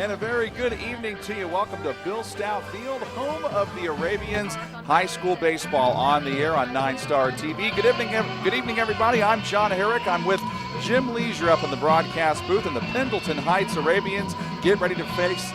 And a very good evening to you. Welcome to Bill Stout Field, home of the Arabians. High school baseball on the air on NineStar TV. Good evening, everybody. I'm John Herrick. I'm with Jim Leisure up in the broadcast booth, and the Pendleton Heights Arabians get ready to face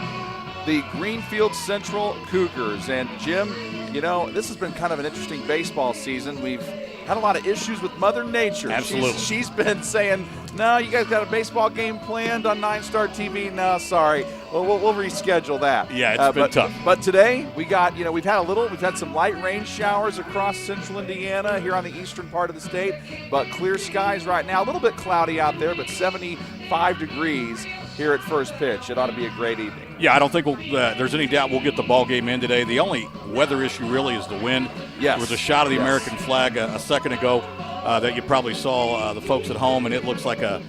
the Greenfield-Central Cougars. And Jim, you know, this has been kind of an interesting baseball season. We've had a lot of issues with Mother Nature. Absolutely. She's been saying, no, you guys got a baseball game planned on NineStar TV? No, sorry. We'll reschedule that. Yeah, it's been tough. But today we've had some light rain showers across central Indiana here on the eastern part of the state, but clear skies right now. A little bit cloudy out there, but 75 degrees here at first pitch. It ought to be a great evening. Yeah, I don't think there's any doubt we'll get the ball game in today. The only weather issue really is the wind. Yes. There was a shot of the American flag a second ago that you probably saw the folks at home, and it looks like a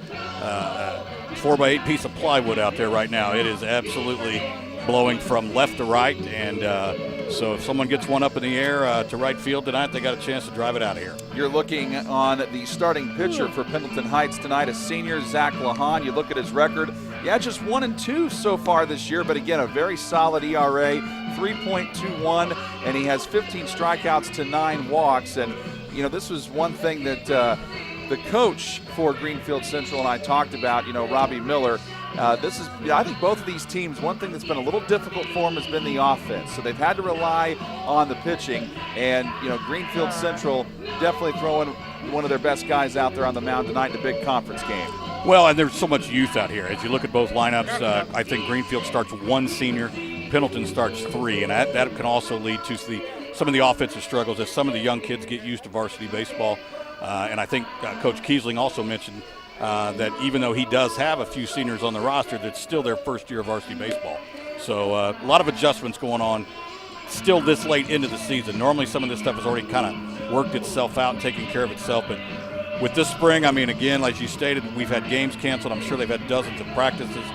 4x8 piece of plywood out there right now. It is absolutely blowing from left to right, and so if someone gets one up in the air to right field tonight, they got a chance to drive it out of here. You're looking on the starting pitcher for Pendleton Heights tonight, a senior, Zach Lahan. You look at his record. Yeah, just 1-2 so far this year, but again, a very solid ERA, 3.21, and he has 15 strikeouts to 9 walks. And, you know, this was one thing that the coach for Greenfield-Central and I talked about, you know, Robbie Miller. I think both of these teams, one thing that's been a little difficult for them has been the offense. So they've had to rely on the pitching. And, you know, Greenfield-Central definitely throwing one of their best guys out there on the mound tonight in a big conference game. Well, and there's so much youth out here. As you look at both lineups, I think Greenfield starts 1 senior, Pendleton starts 3, and that can also lead to some of the offensive struggles as some of the young kids get used to varsity baseball. And I think Coach Kiesling also mentioned that even though he does have a few seniors on the roster, that's still their first year of varsity baseball. So a lot of adjustments going on still this late into the season. Normally some of this stuff has already kind of worked itself out and taken care of itself, but with this spring, I mean, again, like you stated, we've had games canceled. I'm sure they've had dozens of practices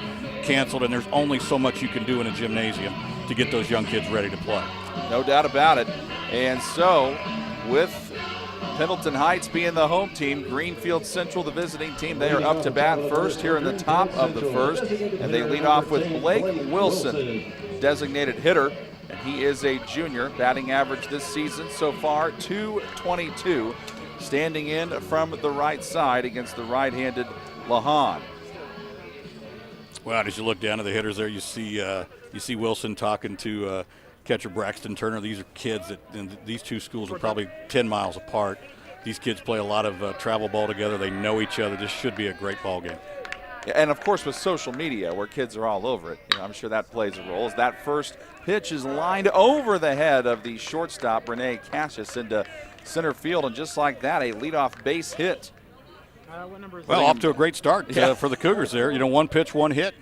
canceled, and there's only so much you can do in a gymnasium to get those young kids ready to play. No doubt about it. And so, with Pendleton Heights being the home team, Greenfield-Central, the visiting team, they are up to bat first here in the top of the first, and they lead off with Blake Wilson, designated hitter, and he is a junior. Batting average this season so far, .222. Standing in from the right side against the right-handed Lahan. Well, as you look down to the hitters there, you see Wilson talking to catcher Braxton Turner. These are kids that these two schools are probably 10 miles apart. These kids play a lot of travel ball together. They know each other. This should be a great ball game. And, of course, with social media where kids are all over it, you know, I'm sure that plays a role. As that first pitch is lined over the head of the shortstop, Renee Cassius, into center field, and just like that, a leadoff base hit. Well, off to a great start for the Cougars there. You know, 1 pitch, 1 hit.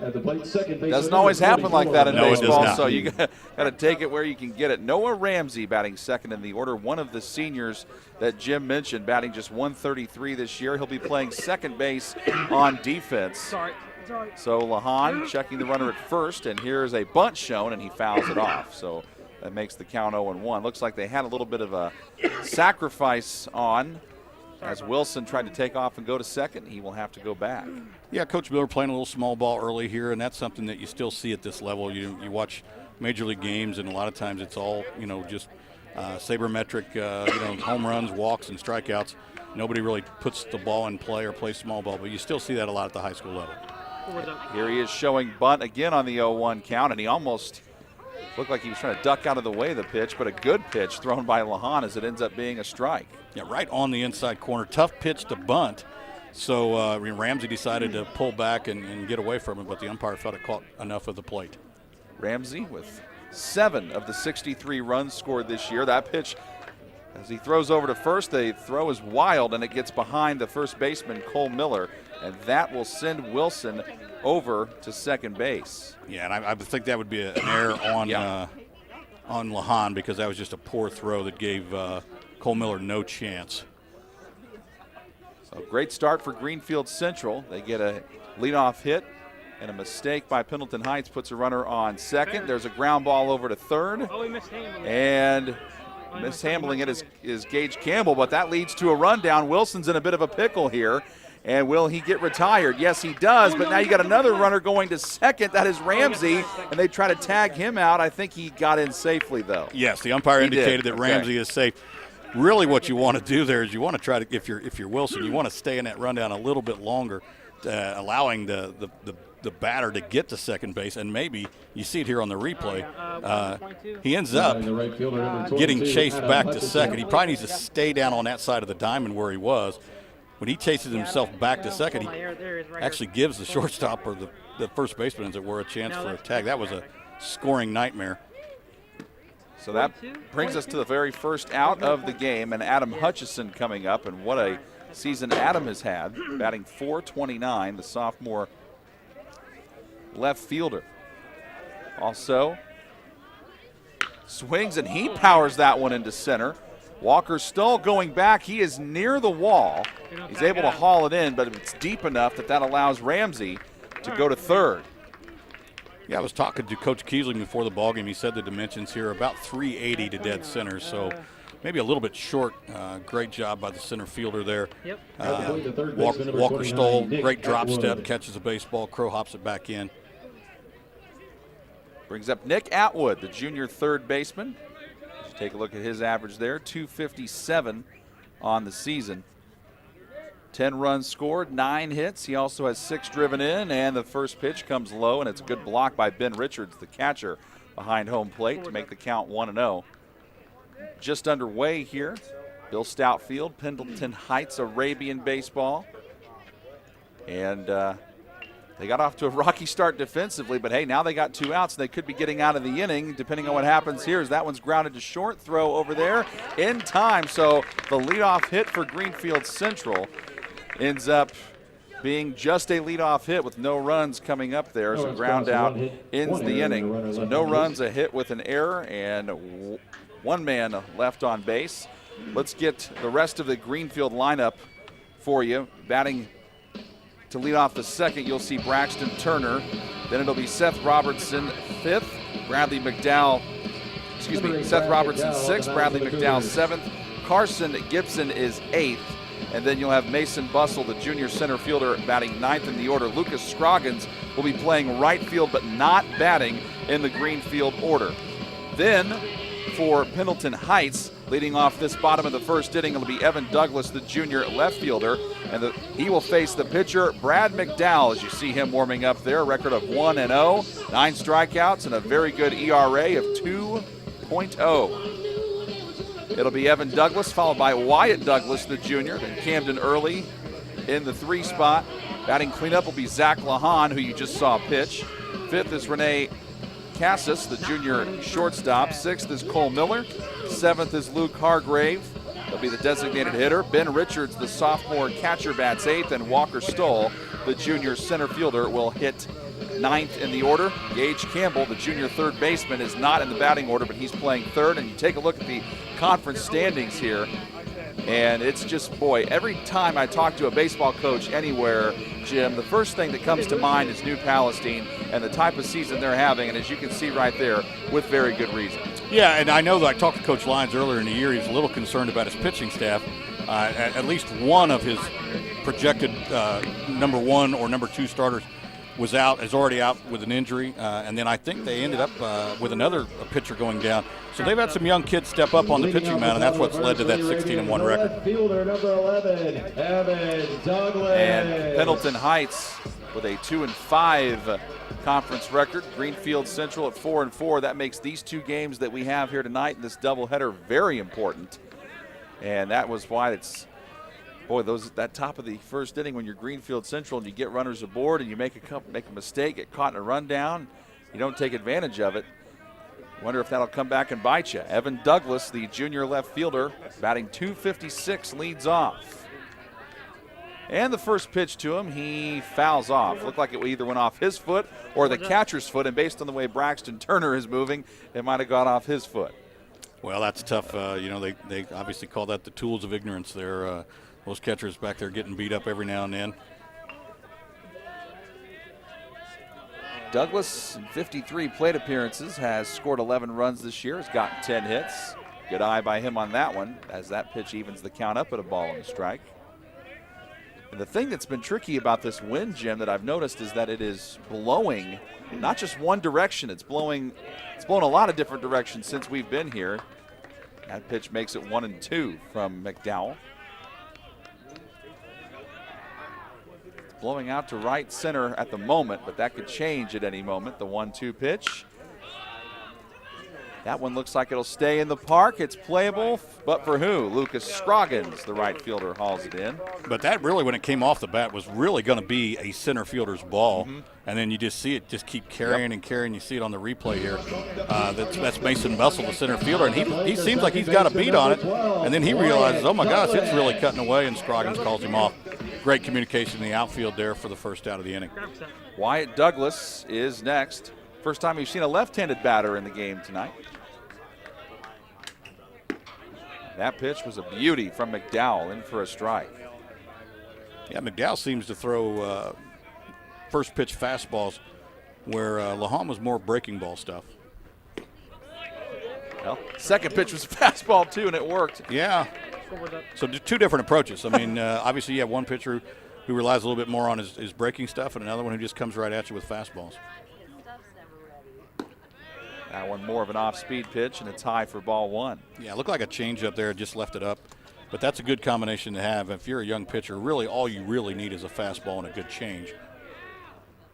Doesn't always happen like that in baseball, so you got to take it where you can get it. Noah Ramsey batting second in the order, one of the seniors that Jim mentioned, batting just 133 this year. He'll be playing second base on defense. So Lahan checking the runner at first, and here's a bunt shown, and he fouls it off. So that makes the count 0-1. Looks like they had a little bit of a sacrifice on as Wilson tried to take off and go to second. He will have to go back. Yeah, Coach Miller playing a little small ball early here, and that's something that you still see at this level. You watch major league games, and a lot of times it's all, you know, just sabermetric, home runs, walks, and strikeouts. Nobody really puts the ball in play or plays small ball, but you still see that a lot at the high school level. Here he is showing bunt again on the 0-1 count, and he almost looked like he was trying to duck out of the way of the pitch, but a good pitch thrown by Lahan as it ends up being a strike. Yeah, right on the inside corner. Tough pitch to bunt. So Ramsey decided to pull back and get away from it, but the umpire felt it caught enough of the plate. Ramsey with 7 of the 63 runs scored this year. That pitch, as he throws over to first, the throw is wild, and it gets behind the first baseman, Cole Miller, and that will send Wilson over to second base. Yeah, and I think that would be an error on Lahan, because that was just a poor throw that gave Cole Miller no chance. So great start for Greenfield-Central. They get a leadoff hit, and a mistake by Pendleton Heights puts a runner on second. There's a ground ball over to third, and mishandling it is Gage Campbell, but that leads to a run down. Wilson's in a bit of a pickle here. And will he get retired? Yes, he does, but now you got another runner going to second. That is Ramsey, and they try to tag him out. I think he got in safely, though. Yes, the umpire indicated that Ramsey is safe. Really what you want to do there is you want to try to, if you're Wilson, you want to stay in that rundown a little bit longer, allowing the batter to get to second base, and maybe you see it here on the replay. He ends up getting chased back to second. He probably needs to stay down on that side of the diamond where he was. When he chases himself back to second, he actually gives the shortstop or the first baseman, as it were, a chance for a tag. That was a scoring nightmare. So that brings us to the very first out of the game, and Adam Hutchison coming up, and what a season Adam has had, batting .429, the sophomore left fielder. Also swings, and he powers that one into center. Walker Stoll going back. He is near the wall. He's able to haul it in, but it's deep enough that allows Ramsey to go to third. Yeah, I was talking to Coach Kiesling before the ballgame. He said the dimensions here are about 380 to dead center, so maybe a little bit short. Great job by the center fielder there. Walker Stoll, great drop step, catches the baseball. Crow hops it back in. Brings up Nick Atwood, the junior third baseman. Take a look at his average there, .257 on the season. 10 runs scored, 9 hits. He also has 6 driven in, and the first pitch comes low, and it's a good block by Ben Richards, the catcher, behind home plate to make the count 1-0. Just underway here, Bill Stout Field, Pendleton Heights, Arabian baseball. And they got off to a rocky start defensively, but hey, now they got 2 outs, and they could be getting out of the inning, depending on what happens here, as that one's grounded to short. Throw over there in time, so the leadoff hit for Greenfield-Central ends up being just a leadoff hit with no runs coming up there. So ground out ends the inning. So no runs, a hit with an error, and 1 man left on base. Let's get the rest of the Greenfield lineup for you. Batting to lead off the second, you'll see Braxton Turner. Then it'll be Seth Robertson 5th, Seth Robertson 6th, Bradley McDowell 7th. Carson Gibson is 8th. And then you'll have Mason Bussell, the junior center fielder, batting 9th in the order. Lucas Scroggins will be playing right field but not batting in the Greenfield order. Then for Pendleton Heights, leading off this bottom of the first inning, it'll be Evan Douglas, the junior left fielder. And he will face the pitcher, Brad McDowell, as you see him warming up there. A record of 1-0, 9 strikeouts, and a very good ERA of 2.0. It'll be Evan Douglas, followed by Wyatt Douglas, the junior, then Camden Early in the 3 spot. Batting cleanup will be Zach Lahan, who you just saw pitch. 5th is Renee Cassis, the junior shortstop. 6th is Cole Miller. 7th is Luke Hargrave. He'll be the designated hitter. Ben Richards, the sophomore catcher, bats 8th, and Walker Stoll, the junior center fielder, will hit 9th in the order. Gage Campbell, the junior third baseman, is not in the batting order, but he's playing third. And you take a look at the conference standings here, and it's just, boy, every time I talk to a baseball coach anywhere, Jim, the first thing that comes to mind is New Palestine and the type of season they're having, and as you can see right there, with very good reason. Yeah, and I know that I talked to Coach Lyons earlier in the year. He was a little concerned about his pitching staff. At least one of his projected number 1 or number 2 starters is already out with an injury, and then I think they ended up with another pitcher going down. So they've had some young kids step up on the pitching mound, and that's what's led to that 16-1 record. Fielder number 11, Evan Douglas. And Pendleton Heights with a 2-5 conference record. Greenfield-Central at 4-4. That makes these 2 games that we have here tonight in this doubleheader very important, and that was why it's. Boy, that top of the first inning when you're Greenfield-Central and you get runners aboard and you make a mistake, get caught in a rundown, you don't take advantage of it. Wonder if that'll come back and bite you. Evan Douglas, the junior left fielder, batting .256, leads off. And the first pitch to him, he fouls off. Looked like it either went off his foot or the catcher's foot, and based on the way Braxton Turner is moving, it might have gone off his foot. Well, that's tough. They obviously call that the tools of ignorance there. Those catchers back there getting beat up every now and then. Douglas, in 53 plate appearances, has scored 11 runs this year, has gotten 10 hits. Good eye by him on that one, as that pitch evens the count up at a ball and a strike. And the thing that's been tricky about this wind, Jim, that I've noticed is that it is blowing not just one direction. It's blown a lot of different directions since we've been here. That pitch makes it 1-2 from McDowell. It's blowing out to right center at the moment, but that could change at any moment. The 1-2 pitch. That one looks like it'll stay in the park. It's playable, but for who? Lucas Scroggins, the right fielder, hauls it in. But that really, when it came off the bat, was really going to be a center fielder's ball. And then you just see it just keep carrying and carrying. You see it on the replay here. That's Mason Bessel, the center fielder, and he seems like he's got a beat on it. And then he realizes, oh my gosh, it's really cutting away, and Scroggins calls him off. Great communication in the outfield there for the first out of the inning. Wyatt Douglas is next. First time we've seen a left-handed batter in the game tonight. That pitch was a beauty from McDowell, in for a strike. Yeah, McDowell seems to throw first pitch fastballs where Lahan was more breaking ball stuff. Well, second pitch was a fastball too, and it worked. Yeah. So two different approaches. I mean, obviously you have one pitcher who relies a little bit more on his breaking stuff, and another one who just comes right at you with fastballs. That one more of an off-speed pitch, and it's high for ball one. Yeah, it looked like a changeup there, just left it up. But that's a good combination to have. If you're a young pitcher, really all you really need is a fastball and a good change.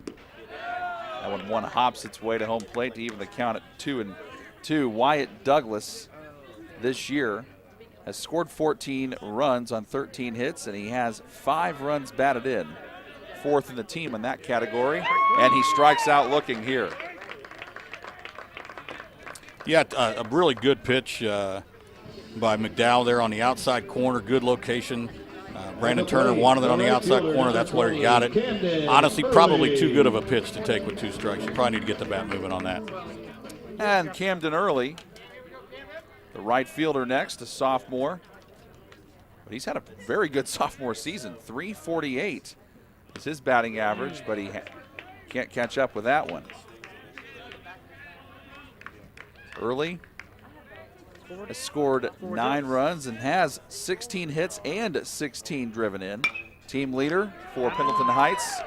That one hops its way to home plate to even the count at 2-2. Wyatt Douglas this year has scored 14 runs on 13 hits, and he has 5 runs batted in. 4th in the team in that category, and he strikes out looking here. Yeah, a really good pitch by McDowell there on the outside corner. Good location. Brandon Turner wanted it on the outside corner. That's where he got it. Honestly, probably too good of a pitch to take with 2 strikes. You probably need to get the bat moving on that. And Camden Early, the right fielder next, a sophomore. But he's had a very good sophomore season. .348 is his batting average, but he can't catch up with that one. Early has scored 9 runs and has 16 hits and 16 driven in. Team leader for Pendleton Heights.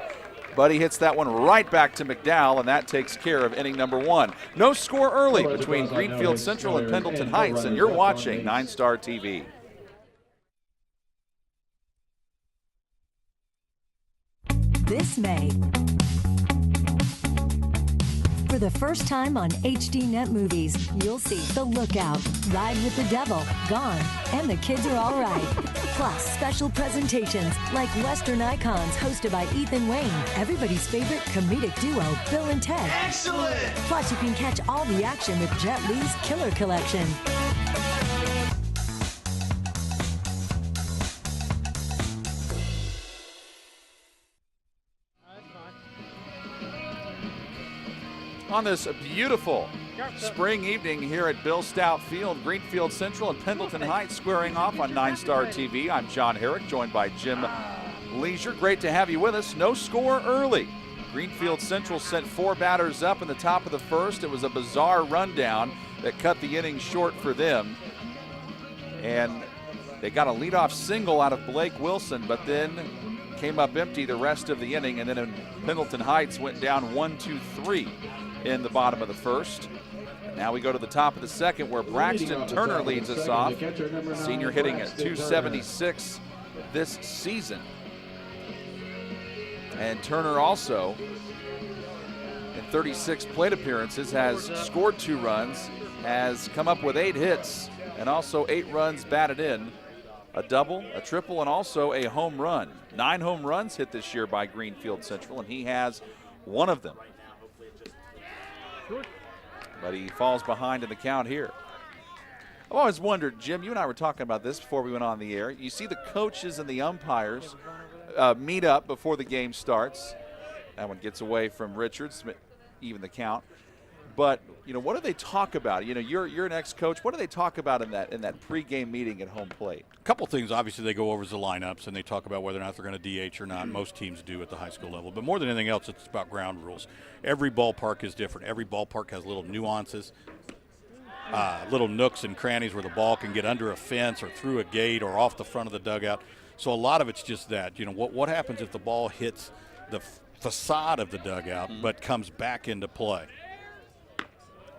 But he hits that one right back to McDowell, and that takes care of inning number 1. No score early between Greenfield-Central and Pendleton Heights, and you're watching NineStar TV. This May, for the first time on HD Net Movies, you'll see The Lookout, Ride with the Devil, Gone, and The Kids Are All Right. Plus, special presentations like Western Icons hosted by Ethan Wayne, everybody's favorite comedic duo, Bill and Ted. Excellent! Plus, you can catch all the action with Jet Li's Killer Collection. On this beautiful spring evening here at Bill Stout Field, Greenfield-Central and Pendleton Heights squaring off on NineStar TV. I'm John Herrick, joined by Jim Leisure. Great to have you with us. No score early. Greenfield-Central sent 4 batters up in the top of the first. It was a bizarre rundown that cut the inning short for them. And they got a leadoff single out of Blake Wilson, but then came up empty the rest of the inning. And then Pendleton Heights went down 1-2-3. In the bottom of the first. Now we go to the top of the second, where Braxton Turner leads us off. Senior hitting at .276 this season. And Turner also, in 36 plate appearances, has scored 2 runs, has come up with 8 hits, and also 8 runs batted in. A double, a triple, and also a home run. 9 home runs hit this year by Greenfield-Central, and he has 1 of them. But he falls behind in the count here. I've always wondered, Jim, you and I were talking about this before we went on the air. You see the coaches and the umpires meet up before the game starts. That one gets away from Richards, even the count. But, you know, what do they talk about? You know, you're an ex-coach. What do they talk about in that pregame meeting at home plate? A couple things. Obviously, they go over the lineups, and they talk about whether or not they're going to DH or not. Most teams do at the high school level. But more than anything else, it's about ground rules. Every ballpark is different. Every ballpark has little nuances. little nooks and crannies where the ball can get under a fence or through a gate or off the front of the dugout. So a lot of it's just that. What happens if the ball hits the facade of the dugout but comes back into play?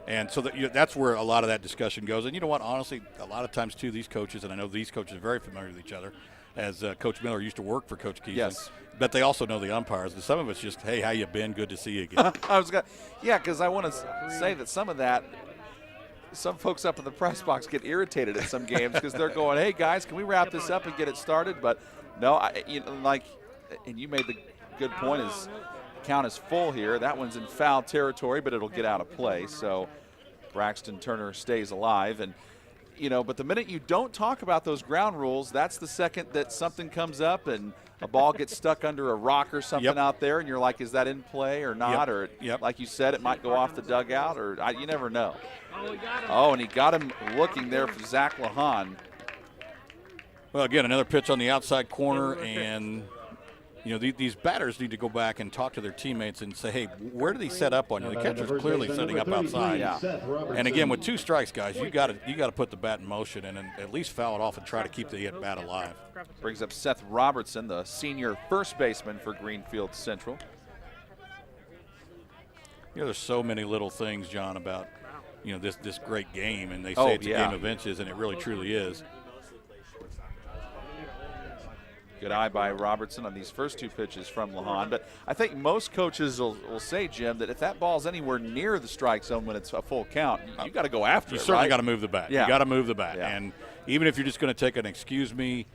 And so that's where a lot of that discussion goes. And you know what? Honestly, a lot of times, too, these coaches, and I know these coaches are very familiar with each other, as Coach Miller used to work for Coach Keeson. Yes. But they also know the umpires. And some of it's just, hey, how you been? Good to see you again. Because I want to say that some folks up in the press box get irritated at some games because they're going, hey, guys, can we wrap this up and get it started? But no, and you made the good point is count is full here. That one's in foul territory, but it'll get out of play. So Braxton Turner stays alive. And, but the minute you don't talk about those ground rules, that's the second that something comes up and a ball gets stuck under a rock or something out there, and you're like, is that in play or not? Or, like you said, it might go off the dugout, or you never know. Oh, and he got him looking there for Zach Lahan. Well, again, another pitch on the outside corner, and these batters need to go back and talk to their teammates and say, hey, where did he set up on you? The catcher's clearly setting up outside. And again, with 2 strikes, guys, you got to put the bat in motion and at least foul it off and try to keep the bat alive. Brings up Seth Robertson, the senior first baseman for Greenfield-Central. There's so many little things, John, about this great game, and they say it's a game of inches, and it really truly is. Good eye by Robertson on these first 2 pitches from Lahan. But I think most coaches will say, Jim, that if that ball's anywhere near the strike zone when it's a full count, you got to go after it. You certainly got to move the bat. Yeah. You got to move the bat. Yeah. And even if you're just going to take an excuse me,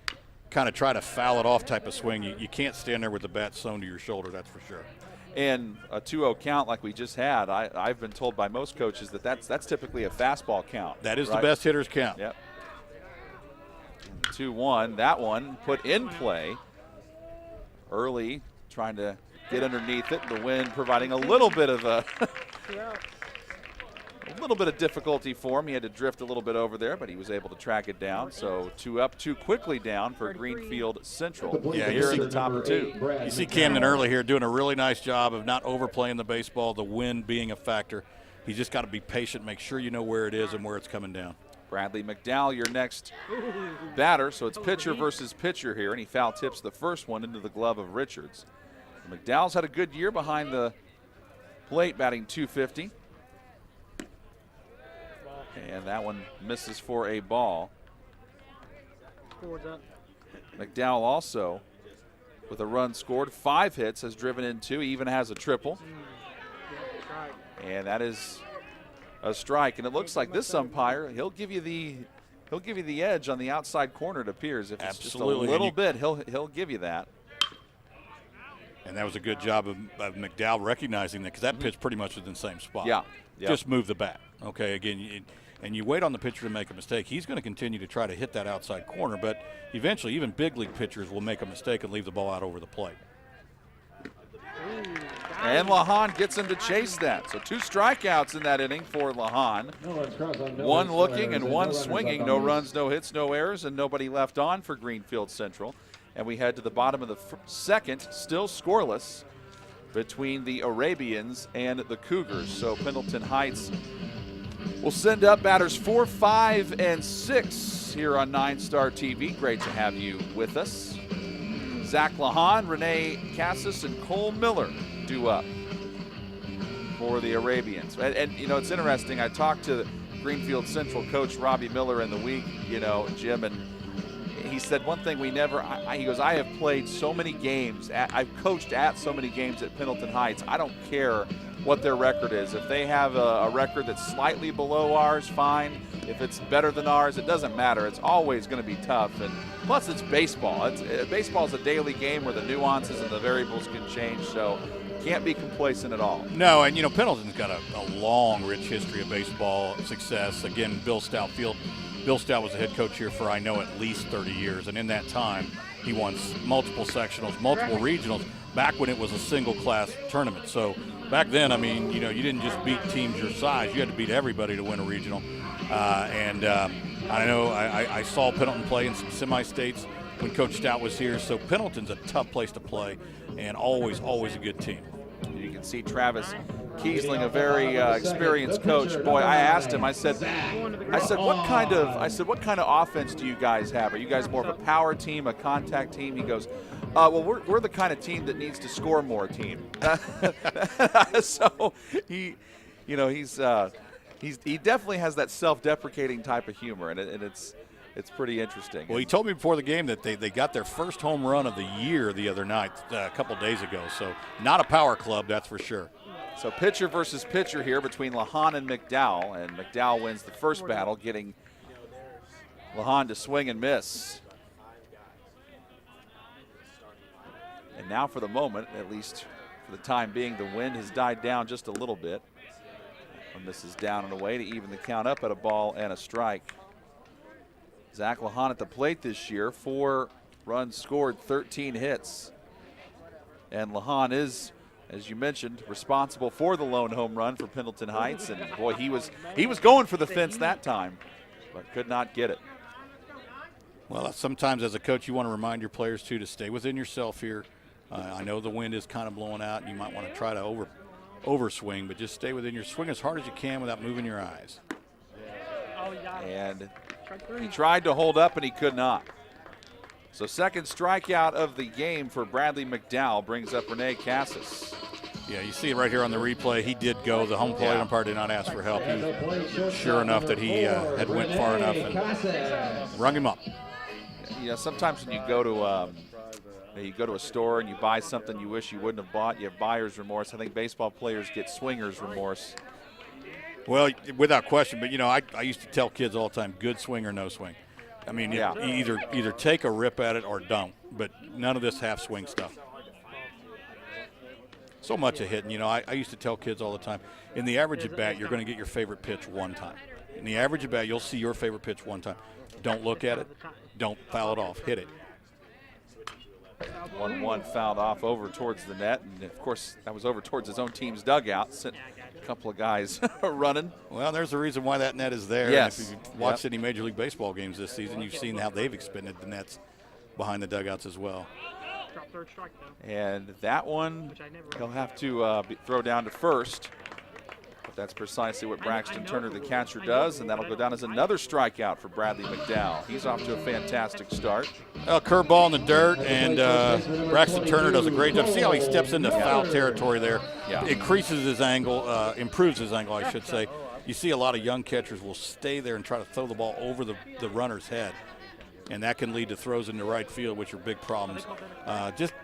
kind of try to foul it off type of swing, you can't stand there with the bat sewn to your shoulder, that's for sure. And a 2-0 count like we just had, I've been told by most coaches that's typically a fastball count. That is the best hitter's count. Yep. 2-1, that one put in play early, trying to get underneath it. The wind providing a little bit of difficulty for him. He had to drift a little bit over there, but he was able to track it down. So 2 up, 2 quickly down for Greenfield-Central. Yeah, here in the top of 2. You see Camden early here doing a really nice job of not overplaying the baseball, the wind being a factor. He's just got to be patient, make sure you know where it is and where it's coming down. Bradley McDowell, your next batter. So it's pitcher versus pitcher here, and he foul tips the first one into the glove of Richards. McDowell's had a good year behind the plate, batting .250. And that one misses for a ball. McDowell also, with a run scored, 5 hits, has driven in 2, even has a triple. And that is a strike, and it looks like this umpire, he'll give you the edge on the outside corner, it appears. If it's just a little bit, he'll give you that. And that was a good job of McDowell recognizing that, because that pitch pretty much was in the same spot. Yeah. Just move the bat. Okay, again, and you wait on the pitcher to make a mistake. He's going to continue to try to hit that outside corner, but eventually even big league pitchers will make a mistake and leave the ball out over the plate. And Lahan gets him to chase that. So 2 strikeouts in that inning for Lahan. One looking and one swinging. No runs, no hits, no errors, and nobody left on for Greenfield-Central. And we head to the bottom of the second, still scoreless between the Arabians and the Cougars. So Pendleton Heights will send up batters 4, 5, and 6 here on NineStar TV. Great to have you with us. Zach Lahan, Renee Cassis, and Cole Miller due up for the Arabians. And it's interesting. I talked to Greenfield-Central coach Robbie Miller in the week, Jim, and he said one thing he goes, I have played so many games, I've coached at so many games at Pendleton Heights, I don't care what their record is. If they have a record that's slightly below ours, fine. If it's better than ours, it doesn't matter. It's always going to be tough. And plus, it's baseball. Baseball is a daily game where the nuances and the variables can change. So can't be complacent at all. No, and Pendleton's got a long, rich history of baseball success. Again, Bill Stout Field. Bill Stout was the head coach here for, I know, at least 30 years. And in that time, he won multiple sectionals, multiple regionals, back when it was a single-class tournament. So back then, you didn't just beat teams your size. You had to beat everybody to win a regional. I know I saw Pendleton play in some semi-states when Coach Stout was here. So Pendleton's a tough place to play and always a good team. You can see Travis Kiesling, a very experienced coach. Boy, I asked him. I said, what kind of offense do you guys have? Are you guys more of a power team, a contact team? He goes, well, we're the kind of team that needs to score more team. So he definitely has that self-deprecating type of humor, and it's pretty interesting. Well, he told me before the game that they got their first home run of the year the other night, a couple days ago. So not a power club, that's for sure. So pitcher versus pitcher here between Lahan and McDowell, and McDowell wins the first battle, getting Lahan to swing and miss. And now for the moment, at least for the time being, the wind has died down just a little bit. And this is down and away to even the count up at a ball and a strike. Zach Lahan at the plate this year, 4 runs scored, 13 hits. And Lahan is, as you mentioned, responsible for the lone home run for Pendleton Heights. And boy, he was going for the fence that time, but could not get it. Well, sometimes as a coach, you want to remind your players too to stay within yourself here. I know the wind is kind of blowing out, and you might want to try to overswing, but just stay within your swing as hard as you can without moving your eyes. And he tried to hold up, and he could not. So second strikeout of the game for Bradley McDowell brings up Rene Cassis. Yeah, you see it right here on the replay. He did go. The home plate umpire did not ask for help. He was sure enough that he had went far enough and rung him up. You know, sometimes when you go to a store and you buy something you wish you wouldn't have bought, you have buyer's remorse. I think baseball players get swinger's remorse. Well, without question, but, you know, I used to tell kids all the time, good swing or no swing. I mean, you either take a rip at it or don't, but none of this half-swing stuff. So much of hitting. You know, I used to tell kids all the time, in the average at bat, you're going to get your favorite pitch one time. In the average at bat, you'll see your favorite pitch one time. Don't look at it. Don't foul it off. Hit it. 1-1 fouled off over towards the net, and of course that was over towards his own team's dugout. Sent a couple of guys running. Well, there's a reason why that net is there. Yes. And if you've watched any Major League Baseball games this season, you've seen how they've expended the nets behind the dugouts as well. And that one he'll have to throw down to first. But that's precisely what Braxton Turner, the catcher, does, and that'll go down as another strikeout for Bradley McDowell. He's off to a fantastic start. Curveball in the dirt, and Braxton Turner does a great job. See how he steps into foul territory there? Yeah. Increases his angle, improves his angle, I should say. You see a lot of young catchers will stay there and try to throw the ball over the runner's head, and that can lead to throws into right field, which are big problems.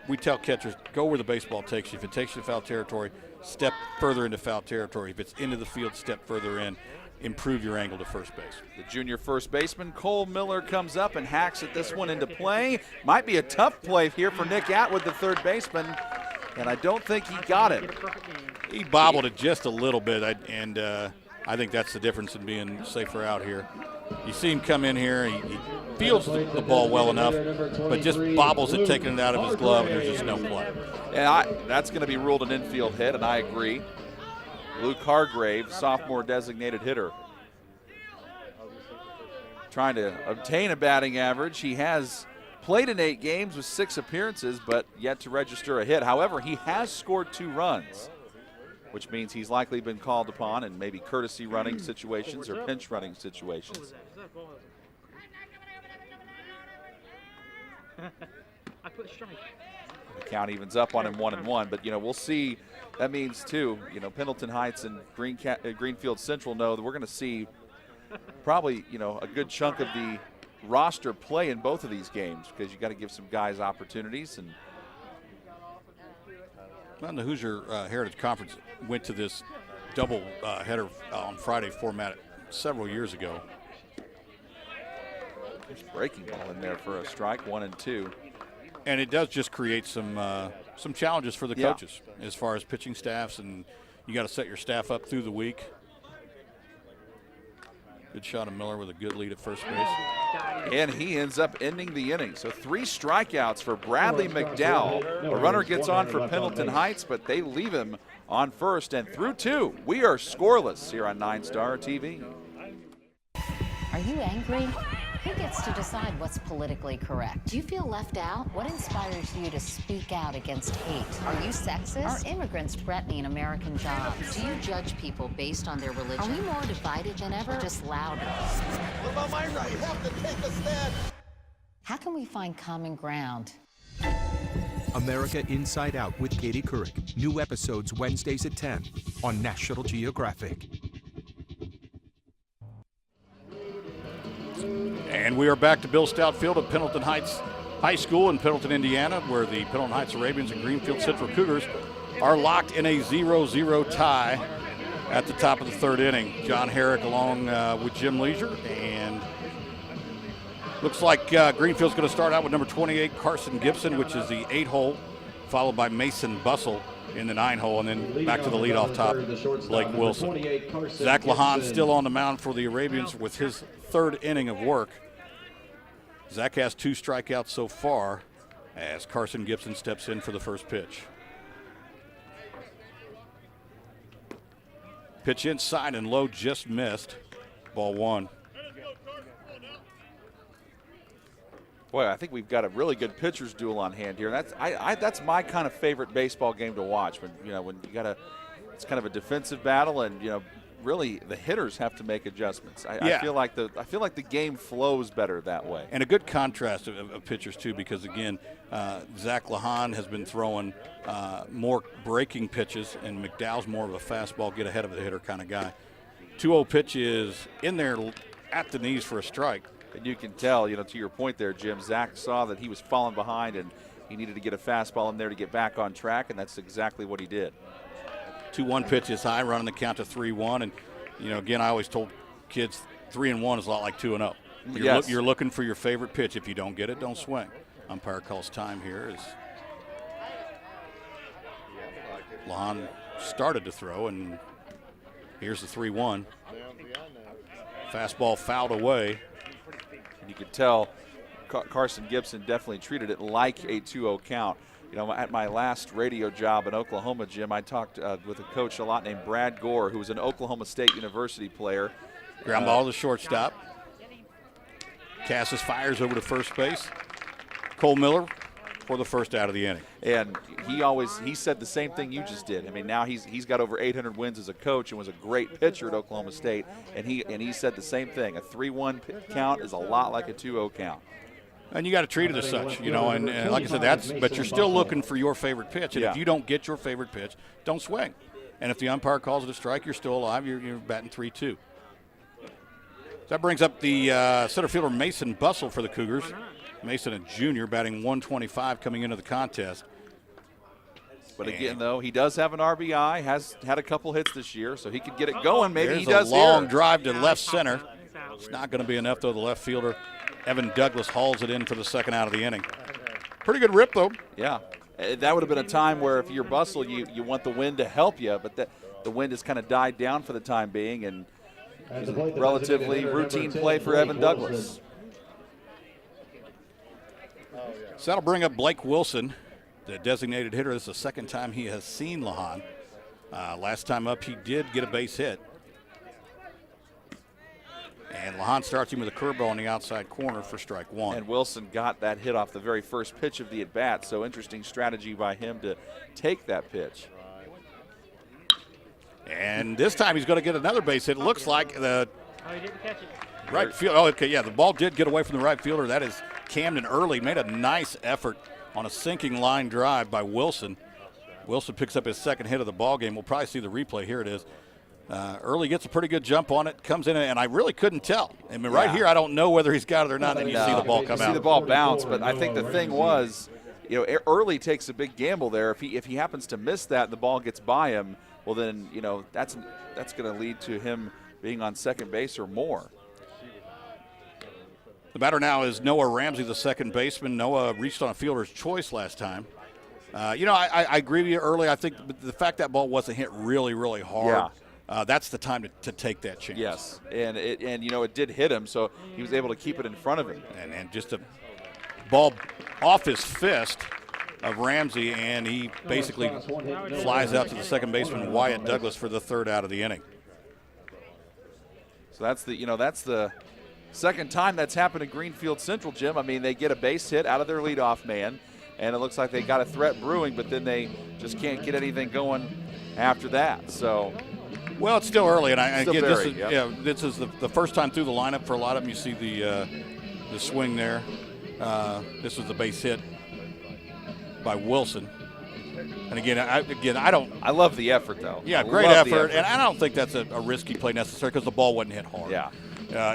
We tell catchers, go where the baseball takes you. If it takes you to foul territory, step further into foul territory. If it's into the field, step further in. Improve your angle to first base. The junior first baseman, Cole Miller, comes up and hacks at this one into play. Might be a tough play here for Nick Atwood, the third baseman, and I don't think he got it. He bobbled it just a little bit, and I think that's the difference in being safer out here. You see him come in here, he feels the ball well enough, but just bobbles it, taking it out of his glove, and there's just no play. Yeah, that's going to be ruled an infield hit, and I agree. Luke Hargrave, sophomore designated hitter, trying to obtain a batting average. He has played in 8 games with 6 appearances, but yet to register a hit. However, he has scored 2 runs, which means he's likely been called upon in maybe courtesy running situations or pinch running situations. I put strike. The count evens up on him 1-1, but we'll see. That means too, Pendleton Heights and Greenfield-Central know that we're going to see probably a good chunk of the roster play in both of these games, because you got to give some guys opportunities. And the Hoosier Heritage Conference went to this double header on Friday format several years ago. There's breaking ball in there for a strike, 1-2. And it does just create some challenges for the coaches as far as pitching staffs, and you got to set your staff up through the week. Good shot of Miller with a good lead at first base. And he ends up ending the inning. So 3 strikeouts for Bradley McDowell. A runner gets on for Pendleton Heights, but they leave him on first. And through 2, we are scoreless here on NineStar TV. Are you angry? Pick gets to decide what's politically correct? Do you feel left out? What inspires you to speak out against hate? Are you sexist? Are immigrants threatening American jobs? Do you judge people based on their religion? Are we more divided than ever, or just louder? What about my right? You have to take a stand. How can we find common ground? America Inside Out with Katie Couric. New episodes Wednesdays at 10 on National Geographic. And we are back to Bill Stout Field at Pendleton Heights High School in Pendleton, Indiana, where the Pendleton Heights Arabians and Greenfield-Central Cougars are locked in a 0-0 tie at the top of the third inning. John Herrick along with Jim Leisure, and looks like Greenfield's going to start out with number 28, Carson Gibson, which is the 8-hole, followed by Mason Bussell in the 9-hole, and then back to the leadoff top, Blake Wilson. Zach Lahan still on the mound for the Arabians with his third inning of work. Zach has 2 strikeouts so far as Carson Gibson steps in for the first pitch. Pitch inside and low, just missed. Ball 1. Boy, I think we've got a really good pitchers duel on hand here. That's my kind of favorite baseball game to watch. When you got it's kind of a defensive battle, and really the hitters have to make adjustments. I feel like the game flows better that way. And a good contrast of pitchers too, because again, Zach Lahan has been throwing more breaking pitches, and McDowell's more of a fastball, get ahead of the hitter kind of guy. 2-0 pitch is in there at the knees for a strike. And you can tell, to your point there, Jim, Zach saw that he was falling behind and he needed to get a fastball in there to get back on track, and that's exactly what he did. 2-1 pitch is high, running the count to 3-1. And, again, I always told kids 3-1 is a lot like 2-0. You're looking for your favorite pitch. If you don't get it, don't swing. Umpire calls time here as Lahan started to throw, and here's the 3-1. Fastball fouled away. And you could tell Carson Gibson definitely treated it like a 2-0 count. At my last radio job in Oklahoma, Jim, I talked with a coach a lot named Brad Gore, who was an Oklahoma State University player. Ground ball to shortstop. Cassis fires over to first base. Cole Miller for the first out of the inning. And he said the same thing you just did. I mean, now he's got over 800 wins as a coach and was a great pitcher at Oklahoma State. And he said the same thing. A 3-1 count is a lot like a 2-0 count. And you got to treat it as such, and like I said, but you're still looking for your favorite pitch. And if you don't get your favorite pitch, don't swing. And if the umpire calls it a strike, you're still alive. You're batting 3-2. So that brings up the center fielder Mason Bussell for the Cougars. Mason, a junior, batting 125 coming into the contest. But again, though, he does have an RBI, has had a couple hits this year, so he could get it going. Maybe he does here. There's a long here. drive to left center. It's not going to be enough, though. The left fielder, Evan Douglas, hauls it in for the second out of the inning. Pretty good rip, though. Yeah. That would have been a time where if you're Bussell, you want the wind to help you, but the wind has kind of died down for the time being, and relatively routine play for Evan Douglas. So that'll bring up Blake Wilson, the designated hitter. This is the second time he has seen Lahan. Last time up, he did get a base hit. And Lahan starts him with a curveball on the outside corner for strike 1. And Wilson got that hit off the very first pitch of the at-bat, so interesting strategy by him to take that pitch. And this time he's going to get another base hit. It looks like the he didn't catch it. right field. Oh, okay, yeah, the ball did get away from the right fielder. That is Camden Early. Made a nice effort on a sinking line drive by Wilson. Wilson picks up his second hit of the ball game. We'll probably see the replay. Here it is. Early gets a pretty good jump on it, comes in, and I really couldn't tell. I mean, right here, I don't know whether he's got it or not, and then you see the ball come out. You see the ball bounce, but I think the thing was, Early takes a big gamble there. If he happens to miss that and the ball gets by him, well then, that's going to lead to him being on second base or more. The batter now is Noah Ramsey, the second baseman. Noah reached on a fielder's choice last time. I agree with you early. I think the fact that ball wasn't hit really, really hard, that's the time to take that chance. Yes, and it did hit him, so he was able to keep it in front of him. And just a ball off his fist of Ramsey, and he basically flies out to the second baseman, Wyatt Douglas, for the third out of the inning. So that's the second time that's happened in Greenfield-Central, Jim. I mean, they get a base hit out of their leadoff man, and it looks like they got a threat brewing, but then they just can't get anything going after that. So, well, it's still early, and this is the first time through the lineup for a lot of them. You see the swing there. This was the base hit by Wilson. And again, I love the effort, though. Yeah, great effort, and I don't think that's a risky play necessary because the ball wasn't hit hard. Yeah.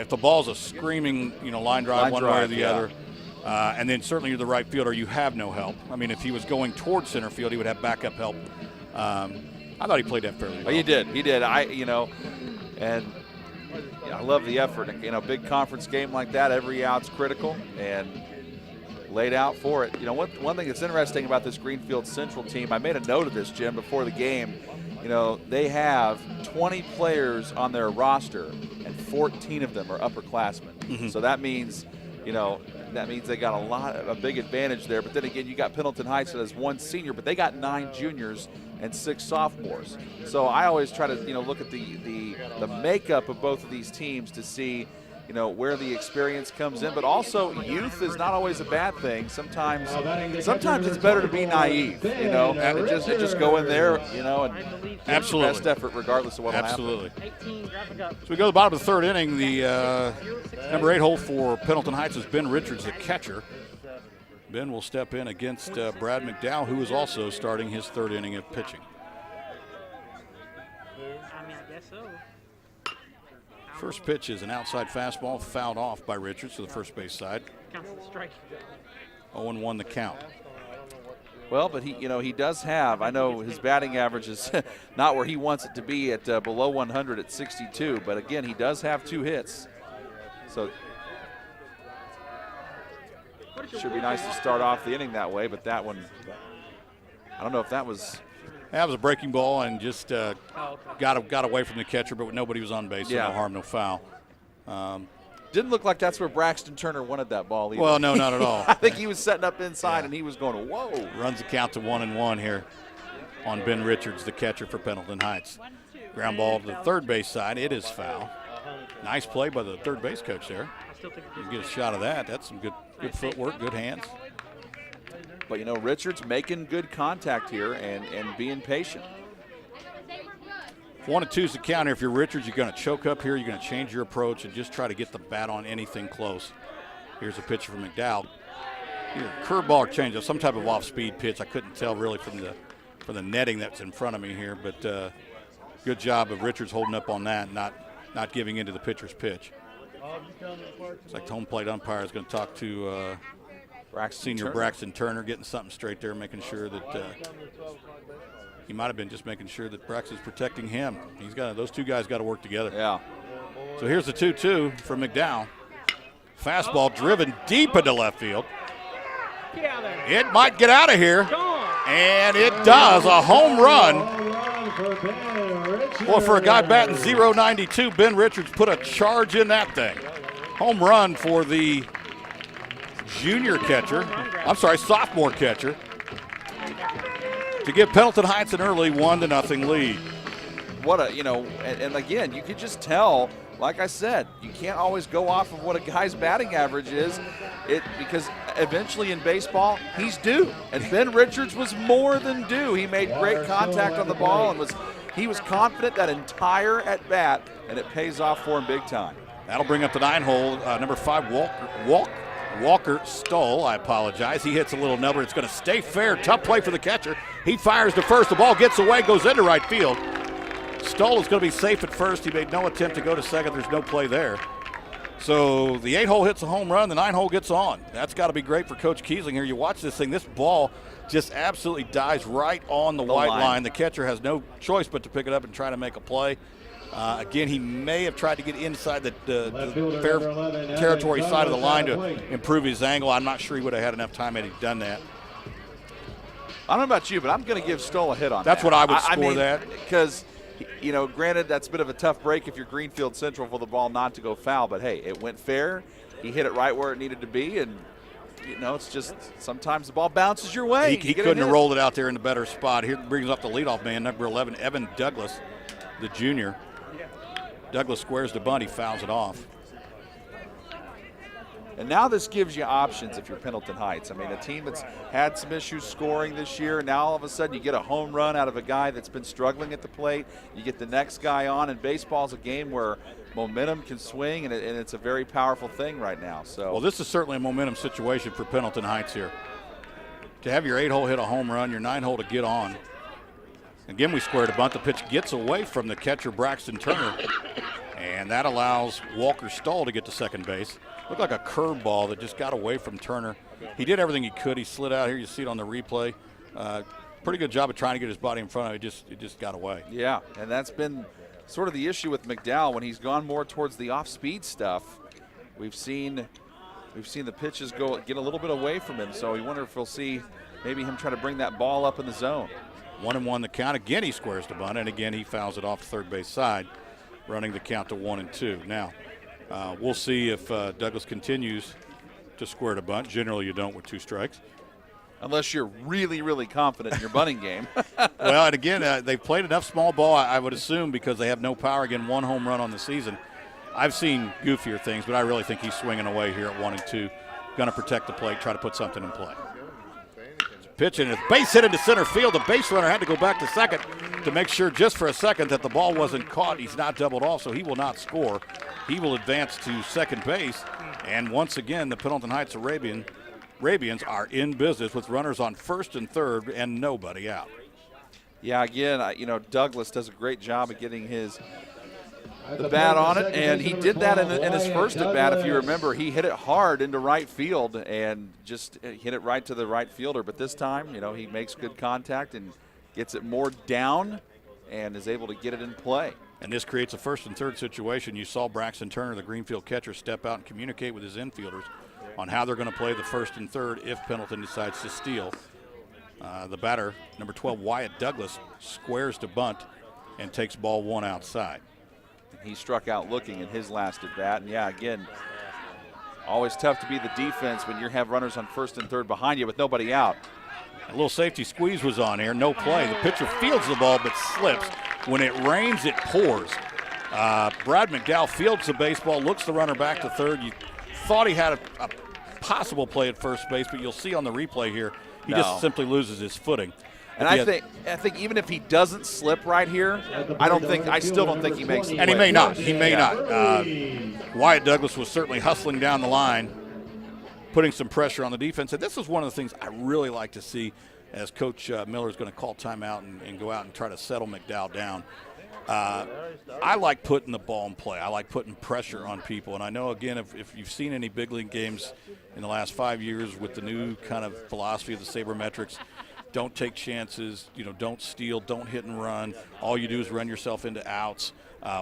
If the ball's a screaming, line drive one way or the other, and then certainly you're the right fielder, you have no help. I mean, if he was going towards center field, he would have backup help. I thought he played that fairly well. Oh, he did. And I love the effort. Big conference game like that, every out's critical, and laid out for it. One thing that's interesting about this Greenfield-Central team, I made a note of this, Jim, before the game. They have 20 players on their roster, and 14 of them are upperclassmen. Mm-hmm. So that means, they got a big advantage there. But then again, you got Pendleton Heights that has 1 senior, but they got 9 juniors and 6 sophomores. So I always try to, look at the makeup of both of these teams to see, where the experience comes in, but also youth is not always a bad thing. Sometimes it's better to be naive, and just go in there, and absolutely best effort regardless of what will happen. Absolutely. So we go to the bottom of the third inning. The number 8 hole for Pendleton Heights is Ben Richards, the catcher. Ben will step in against Brad McDowell, who is also starting his third inning of pitching. I guess so. First pitch is an outside fastball fouled off by Richards to the first base side. Counts as a strike. 0-1 the count. Well, but he does have, I know his batting average is not where he wants it to be at below 100 at 62, but again, he does have 2 hits. So should be nice to start off the inning that way, but that one, I don't know if that was. That was a breaking ball and just got away from the catcher, but nobody was on base, so no harm, no foul. Didn't look like that's where Braxton Turner wanted that ball either. Well, no, not at all. I think he was setting up inside and he was going, whoa. Runs the count to 1-1 here on Ben Richards, the catcher for Pendleton Heights. Ground ball to the third base side. It is foul. Nice play by the third base coach there. You get a shot of that. That's some good footwork, good hands. But, Richards making good contact here and being patient. 1-2 is the count here. If you're Richards, you're going to choke up here. You're going to change your approach and just try to get the bat on anything close. Here's a pitch from McDowell. Either curveball or changeup, some type of off-speed pitch. I couldn't tell really from the netting that's in front of me here, but good job of Richards holding up on that and not giving into the pitcher's pitch. It's like the home plate umpire is going to talk to Braxton Turner, getting something straight there, making sure that he might have been just making sure that Braxton's protecting him. Those two guys got to work together. Yeah. So here's the 2-2 from McDowell. Fastball driven deep into left field. It might get out of here, and it does. A home run. Well, for a guy batting .092, Ben Richards put a charge in that thing. Home run for the sophomore catcher, to give Pendleton Heights an early 1-0 lead. And again, you could just tell, like I said, you can't always go off of what a guy's batting average is, because eventually in baseball, he's due. And Ben Richards was more than due. He made great contact on the ball and he was confident that entire at bat, and it pays off for him big time. That'll bring up the 9 hole, number 5, Walker Stoll. I apologize. He hits a little number. It's going to stay fair. Tough play for the catcher. He fires to first. The ball gets away, goes into right field. Stoll is going to be safe at first. He made no attempt to go to second. There's no play there. So the 8 hole hits a home run. The 9 hole gets on. That's got to be great for Coach Kiesling here. You watch this thing. This ball just absolutely dies right on the white line. The catcher has no choice but to pick it up and try to make a play. Again, he may have tried to get inside the fair territory side of the line to improve his angle. I'm not sure he would have had enough time had he done that. I don't know about you, but I'm going to give Stoll a hit on That's that. what I would score that. Because, granted, that's a bit of a tough break if you're Greenfield-Central for the ball not to go foul. But, hey, it went fair. He hit it right where it needed to be. And, it's just sometimes the ball bounces your way. He couldn't have rolled it out there in a better spot. Here brings up the leadoff man, number 11, Evan Douglas, the junior. Douglas squares the bunt. He fouls it off. And now this gives you options if you're Pendleton Heights. I mean, a team that's had some issues scoring this year, now all of a sudden you get a home run out of a guy that's been struggling at the plate. You get the next guy on, and baseball's a game where momentum can swing, and it's a very powerful thing right now. So, well, this is certainly a momentum situation for Pendleton Heights here. To have your 8-hole hit a home run, your 9-hole to get on. Again, we squared a bunt. The pitch gets away from the catcher, Braxton Turner, and that allows Walker Stahl to get to second base. Looked like a curveball that just got away from Turner. He did everything he could. He slid out here. You see it on the replay. Pretty good job of trying to get his body in front of it. It just got away. Yeah, and that's been sort of the issue with McDowell when he's gone more towards the off-speed stuff. We've seen the pitches get a little bit away from him, so we wonder if we'll see maybe him try to bring that ball up in the zone. 1-1 the count. Again, he squares the bunt, and again he fouls it off the third base side, running the count to 1-2. Now, we'll see if Douglas continues to square the bunt. Generally, you don't with 2 strikes. Unless you're really, really confident in your bunting game. Well, and again, they've played enough small ball, I would assume, because they have no power. Again, 1 home run on the season. I've seen goofier things, but I really think he's swinging away here at 1-2. Going to protect the plate, try to put something in play. Pitch, and it's base hit into center field. The base runner had to go back to second to make sure just for a second that the ball wasn't caught. He's not doubled off, so he will not score. He will advance to second base. And once again, the Pendleton Heights Arabians are in business with runners on first and third and nobody out. Yeah, again, Douglas does a great job of getting the bat on it, and he did that in his first at bat. If you remember, he hit it hard into right field and just hit it right to the right fielder. But this time, he makes good contact and gets it more down and is able to get it in play. And this creates a first and third situation. You saw Braxton Turner, the Greenfield catcher, step out and communicate with his infielders on how they're going to play the first and third if Pendleton decides to steal. The batter, number 12, Wyatt Douglas, squares to bunt and takes ball 1 outside. He struck out looking in his last at bat. And yeah, again, always tough to be the defense when you have runners on first and third behind you with nobody out. A little safety squeeze was on here, no play. The pitcher fields the ball but slips. When it rains, it pours. Brad McDowell fields the baseball, looks the runner back to third. You thought he had a possible play at first base, but you'll see on the replay here, he just simply loses his footing. And I think even if he doesn't slip right here, I still don't think he makes the play. And he may not. He may not. Wyatt Douglas was certainly hustling down the line, putting some pressure on the defense. And this is one of the things I really like to see as Coach Miller is going to call timeout and go out and try to settle McDowell down. I like putting the ball in play. I like putting pressure on people. And I know, again, if you've seen any big league games in the last 5 years with the new kind of philosophy of the sabermetrics, don't take chances, don't steal, don't hit and run. All you do is run yourself into outs.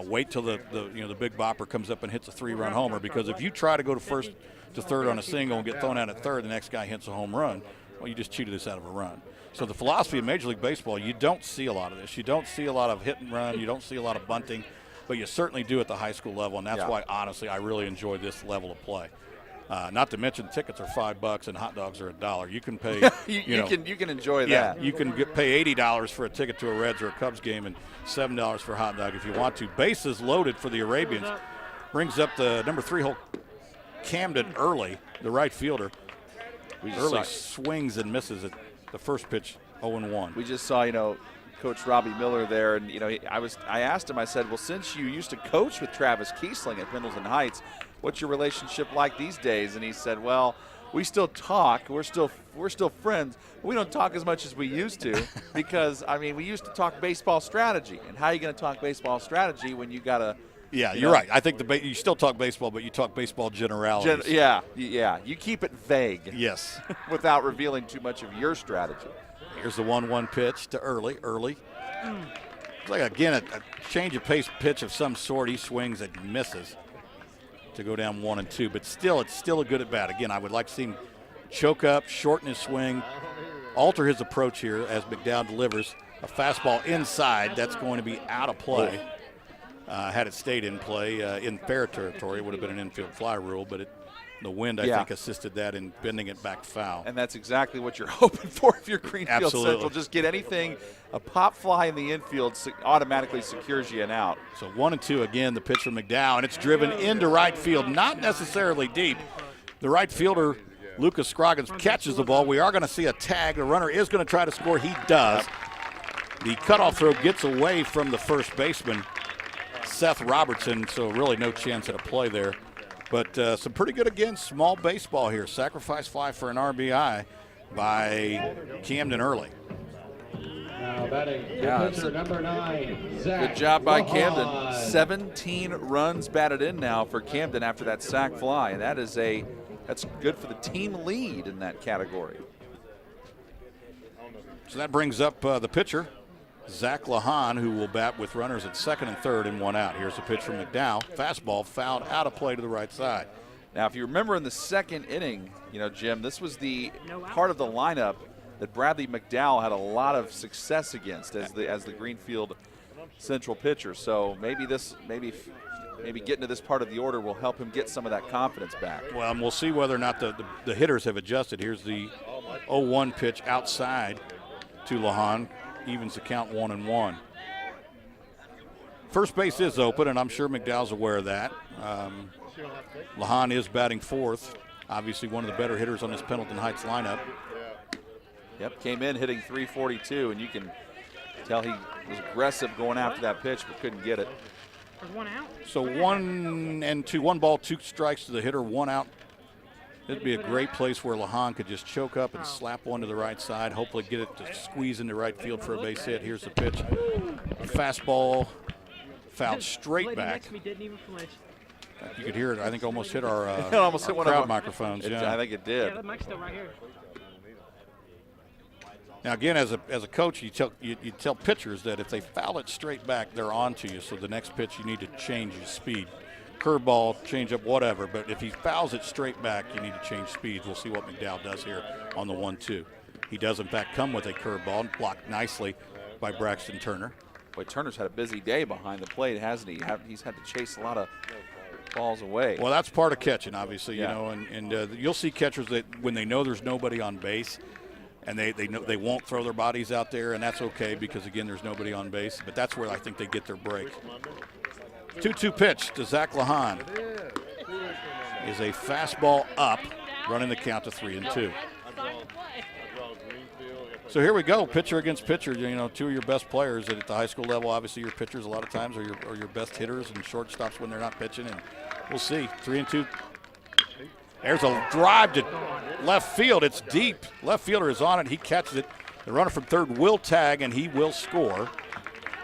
Wait till the big bopper comes up and hits a 3-run homer, because if you try to go to first to third on a single and get thrown out at third, the next guy hits a home run, well, you just cheated us out of a run. So the philosophy of Major League Baseball, you don't see a lot of this. You don't see a lot of hit and run. You don't see a lot of bunting, but you certainly do at the high school level, and that's why, honestly, I really enjoy this level of play. Not to mention tickets are $5 and hot dogs are $1. You can pay. you can enjoy that. You can pay $80 for a ticket to a Reds or a Cubs game and $7 for a hot dog if you want to. Bases loaded for the Arabians. Brings up the number 3 hole, Camden Early, the right fielder. Early swings and misses at the first pitch, 0-1. We just saw, Coach Robbie Miller there, and I asked him. I said, well, since you used to coach with Travis Kiesling at Pendleton Heights, what's your relationship like these days? And he said, well, we still talk. We're still friends. We don't talk as much as we used to because, we used to talk baseball strategy. And how are you going to talk baseball strategy when you got to – Yeah, you're right. I think you still talk baseball, but you talk baseball generalities. Yeah. You keep it vague. Yes. Without revealing too much of your strategy. Here's the 1-1 pitch to Early. It's like, again, a change of pace pitch of some sort. He swings and misses to go down 1-2, but still, it's still a good at bat. Again, I would like to see him choke up, shorten his swing, alter his approach here as McDowell delivers a fastball inside. That's going to be out of play. Had it stayed in play in fair territory, it would have been an infield fly rule, but the wind, I think, assisted that in bending it back foul. And that's exactly what you're hoping for if you're Greenfield-Central. Just get anything, a pop fly in the infield automatically secures you an out. So 1-2 again, the pitch from McDowell, and it's driven into right field, not necessarily deep, The right fielder, Lucas Scroggins, catches the ball. We are going to see a tag. The runner is going to try to score. He does. The cutoff throw gets away from the first baseman, Seth Robertson, so really no chance at a play there. But some pretty good, again, small baseball here. Sacrifice fly for an RBI by Camden Early. Now batting pitcher number 9, Zach. Good job by Camden. Lahan. 17 runs batted in now for Camden after that sac fly, and that's good for the team lead in that category. So that brings up the pitcher, Zach Lahan, who will bat with runners at second and third and one out. Here's a pitch from McDowell. Fastball fouled out of play to the right side. Now, if you remember in the second inning, Jim, this was the part of the lineup that Bradley McDowell had a lot of success against as the Greenfield-Central pitcher. So maybe getting to this part of the order will help him get some of that confidence back. Well, and we'll see whether or not the hitters have adjusted. Here's the 0-1 pitch outside to Lahan. Evens the count 1-1. First base is open, and I'm sure McDowell's aware of that. Lahan is batting fourth. Obviously one of the better hitters on this Pendleton Heights lineup. Yep, came in hitting .342, and you can tell he was aggressive going after that pitch, but couldn't get it. There's one out. So 1-2, 1 ball, 2 strikes to the hitter, 1 out. It'd be a great place where Lahan could just choke up and slap one to the right side, hopefully get it to squeeze into right field for a base hit. Here's the pitch. Fastball fouled straight back. You could hear it, I think, almost hit our it almost hit one crowd of our microphones. Yeah. I think it did. Yeah, the mic's still right here. Now, again, as a coach, you tell pitchers that if they foul it straight back, they're on to you. So the next pitch, you need to change your speed. Curveball, change up, whatever. But if he fouls it straight back, you need to change speeds. We'll see what McDowell does here on the 1-2. He does, in fact, come with a curveball and blocked nicely by Braxton Turner. Boy, Turner's had a busy day behind the plate, hasn't he? He's had to chase a lot of balls away. Well, that's part of catching, obviously, yeah. and you'll see catchers that when they know there's nobody on base, and they know they won't throw their bodies out there, and that's okay because, again, there's nobody on base. But that's where I think they get their break. 2-2 pitch to Zach Lahan is a fastball up, running the count to 3-2. So here we go, pitcher against pitcher. Two of your best players at the high school level. Obviously, your pitchers a lot of times are your best hitters and shortstops when they're not pitching. And we'll see. 3-2. There's a drive to left field. It's deep. Left fielder is on it. He catches it. The runner from third will tag, and he will score.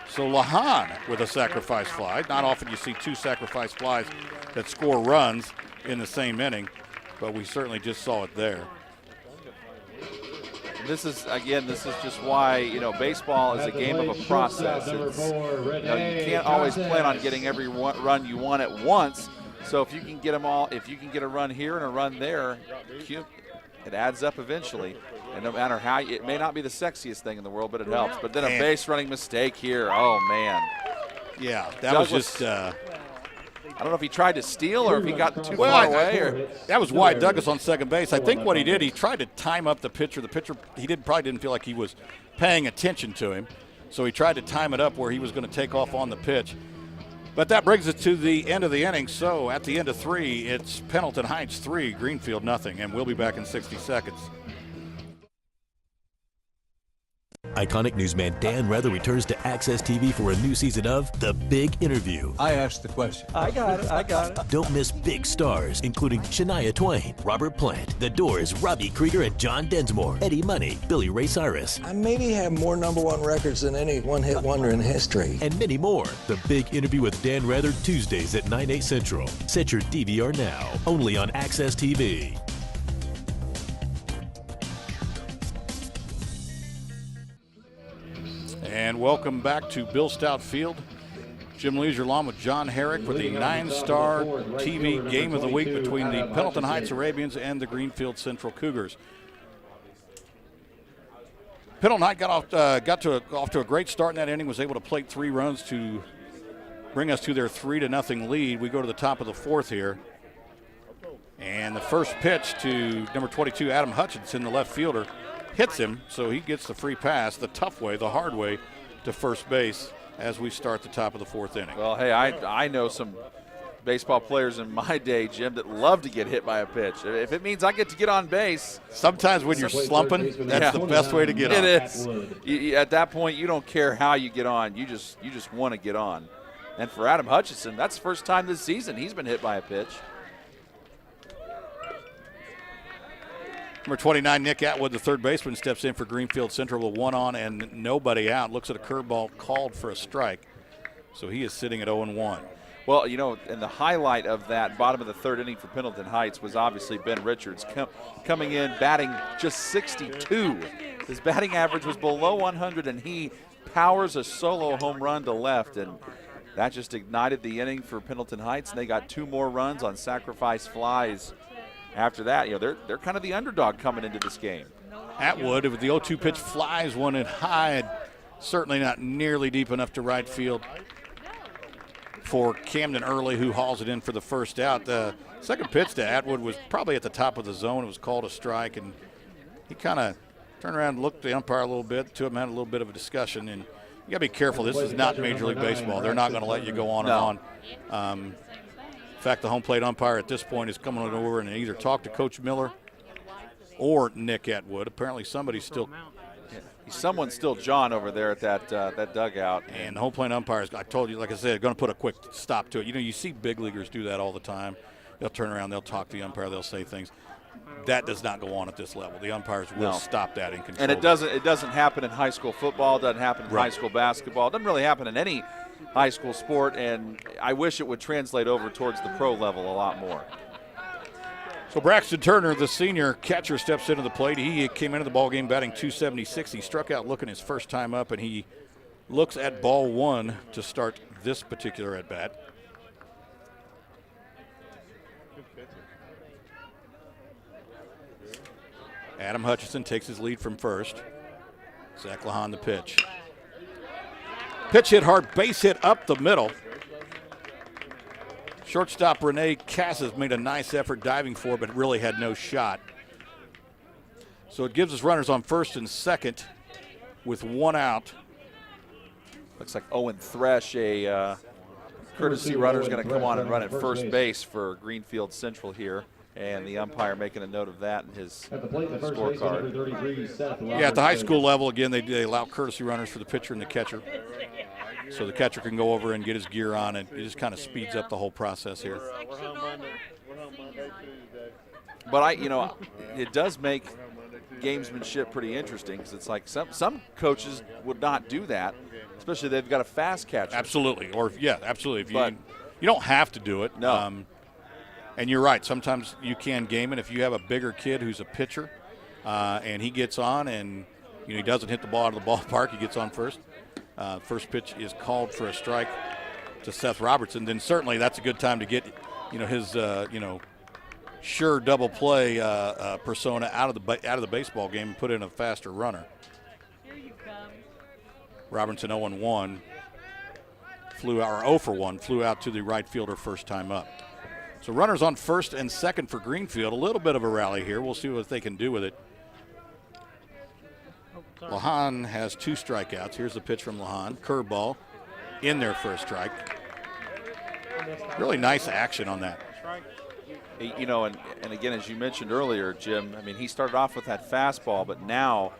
So Lahan with a sacrifice fly. Not often you see 2 sacrifice flies that score runs in the same inning, but we certainly just saw it there. This is just why, baseball is a game of a process. You can't always plan on getting every run you want at once. So if you can get them all, if you can get a run here and a run there, it adds up eventually. And no matter how, it may not be the sexiest thing in the world, but it helps. But then a base running mistake here, oh man. Yeah, that Douglas, was just. I don't know if he tried to steal or if he got too far away. Or that was wide Douglas on second base. I think what he did, he tried to time up the pitcher. The pitcher, probably didn't feel like he was paying attention to him, so he tried to time it up where he was going to take off on the pitch. But that brings us to the end of the inning. So at the end of 3, it's Pendleton Heights 3, Greenfield nothing, and we'll be back in 60 seconds. Iconic newsman Dan Rather returns to Access TV for a new season of The Big Interview. I asked the question. I got it. Don't miss big stars, including Shania Twain, Robert Plant, The Doors, Robbie Krieger, and John Densmore, Eddie Money, Billy Ray Cyrus. I maybe have more #1 records than any one-hit wonder in history. And many more. The Big Interview with Dan Rather, Tuesdays at 9, 8 Central. Set your DVR now, only on Access TV. And welcome back to Bill Stout Field. Jim Leisure along with John Herrick for the NineStar TV Game of the Week between the Pendleton Heights Arabians and the Greenfield-Central Cougars. Pendleton Heights got off to a great start in that inning, was able to plate 3 runs to bring us to their 3-0 lead. We go to the top of the 4th here. And the first pitch to number 22, Adam Hutchinson, the left fielder, hits him, so he gets the free pass, the tough way, the hard way, to first base as we start the top of the 4th inning. Well, hey, I know some baseball players in my day, Jim, that love to get hit by a pitch. If it means I get to get on base. Sometimes when you're slumping, that's the best way to get on. It is. At that point, you don't care how you get on. You just want to get on. And for Adam Hutchison, that's the first time this season he's been hit by a pitch. Number 29, Nick Atwood, the third baseman, steps in for Greenfield-Central with 1 on and nobody out. Looks at a curveball called for a strike. So he is sitting at 0-1. Well, you know, and the highlight of that bottom of the third inning for Pendleton Heights was obviously Ben Richards coming in, batting just 62. His batting average was below 100, and he powers a solo home run to left, and that just ignited the inning for Pendleton Heights, and they got 2 more runs on sacrifice flies. After that, you know, they're kind of the underdog coming into this game. Atwood, with the 0-2 pitch, flies one in high, certainly not nearly deep enough to right field for Camden Early, who hauls it in for the first out. The second pitch to Atwood was probably at the top of the zone. It was called a strike, and he kind of turned around and looked at the umpire a little bit. The two of them had a little bit of a discussion, and you got to be careful. This is not Major League Baseball. They're not going to let you go on and on. In fact, the home plate umpire at this point is coming over and either talk to Coach Miller or Nick Atwood. Apparently somebody's still someone's still John over there at that dugout. And the home plate umpires, I told you, like I said, going to put a quick stop to it. You know, you see big leaguers do that all the time. They'll turn around, they'll talk to the umpire, they'll say things. That does not go on at this level. The umpires will stop that in control. And it doesn't happen in high school football. It doesn't happen in high school basketball. It doesn't really happen in any high school sport, and I wish it would translate over towards the pro level a lot more. So Braxton Turner, the senior catcher, steps into the plate. He came into the ball game batting .276. He struck out looking his first time up, and he looks at ball 1 to start this particular at bat. Adam Hutchison takes his lead from first. Zach Lahan the pitch. Pitch hit hard, base hit up the middle. Shortstop Renee Casas made a nice effort diving for it, but really had no shot. So it gives us runners on first and second with 1 out. Looks like Owen Thresh, a courtesy runner, is going to come on and run at first base for Greenfield-Central here. And the umpire making a note of that in his scorecard. Yeah, at the high school level, again, they allow courtesy runners for the pitcher and the catcher. So the catcher can go over and get his gear on, and it just kind of speeds up the whole process here. But it does make gamesmanship pretty interesting, because it's like some coaches would not do that, especially if they've got a fast catcher. Absolutely, absolutely. If you don't have to do it. No. And you're right. Sometimes you can game it if you have a bigger kid who's a pitcher, and he gets on and he doesn't hit the ball out of the ballpark. He gets on first. First pitch is called for a strike to Seth Robertson. Then certainly that's a good time to get his sure double play persona out of the baseball game and put in a faster runner. Robertson 0-1 flew out, or 0 for 1, flew out to the right fielder first time up. So runners on first and second for Greenfield. A little bit of a rally here. We'll see what they can do with it. Lahan has 2 strikeouts. Here's the pitch from Lahan. Curveball in there for a strike. Really nice action on that. And again, as you mentioned earlier, Jim, I mean, he started off with that fastball, but now,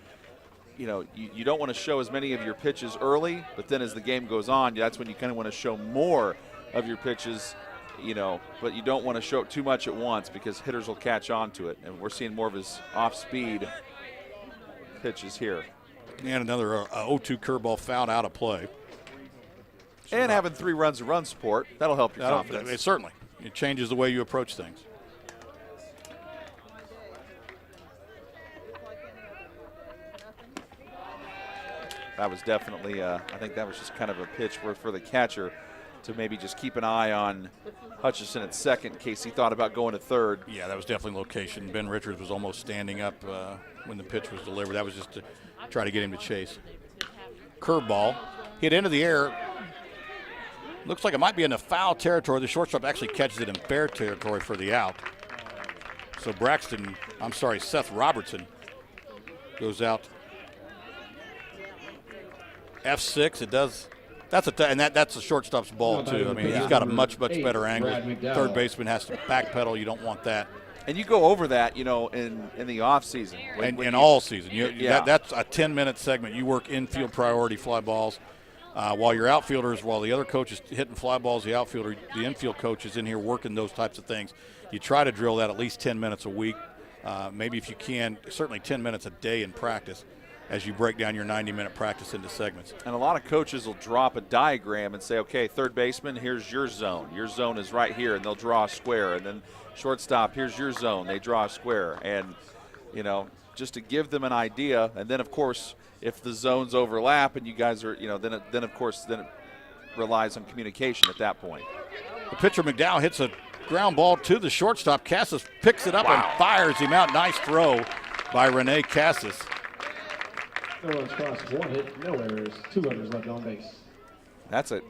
you don't want to show as many of your pitches early, but then as the game goes on, that's when you kind of want to show more of your pitches. But you don't want to show it too much at once, because hitters will catch on to it. And we're seeing more of his off-speed pitches here. And another 0-2 curveball fouled out of play. And having 3 runs of run support, that'll help your confidence. It certainly. It changes the way you approach things. That was definitely, I think that was just kind of a pitch for the catcher to maybe just keep an eye on Hutchison at second in case he thought about going to third. Yeah, that was definitely location. Ben Richards was almost standing up when the pitch was delivered. That was just to try to get him to chase. Curveball hit into the air. Looks like it might be in the foul territory. The shortstop actually catches it in fair territory for the out. So Seth Robertson goes out. F6, That's that's the shortstop's ball too. I mean, he's got a much better angle. Third baseman has to backpedal. You don't want that. And you go over that, in the off season. In all season. That's a 10-minute segment. You work infield priority fly balls. While your outfielders, while the other coach is hitting fly balls, the infield coach is in here working those types of things. You try to drill that at least 10 minutes a week. Maybe if you can, certainly 10 minutes a day in practice as you break down your 90-minute practice into segments. And a lot of coaches will drop a diagram and say, okay, third baseman, here's your zone. Your zone is right here, and they'll draw a square. And then shortstop, here's your zone. They draw a square. And, just to give them an idea. And then, of course, if the zones overlap and you guys are, then it relies on communication at that point. The pitcher, McDowell, hits a ground ball to the shortstop. Cassis picks it up and fires him out. Nice throw by Rene Cassis. No runs crossed, 1 hit, no errors, 2 runners left on base. That's a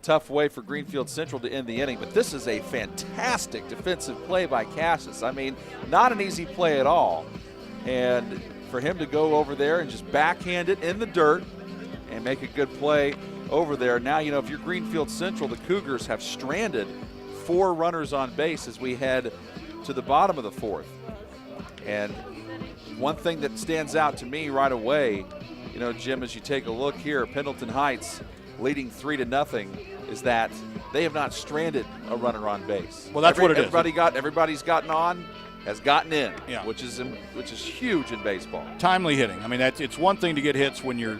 tough way for Greenfield-Central to end the inning, but this is a fantastic defensive play by Cassis. I mean, not an easy play at all. And for him to go over there and just backhand it in the dirt and make a good play over there. Now, if you're Greenfield-Central, the Cougars have stranded 4 runners on base as we head to the bottom of the 4th. And one thing that stands out to me right away, Jim, as you take a look here, Pendleton Heights leading 3-0, is that they have not stranded a runner on base. Well, that's what it is. Everybody's gotten on, has gotten in, yeah. which is huge in baseball. Timely hitting. I mean, it's one thing to get hits when you're,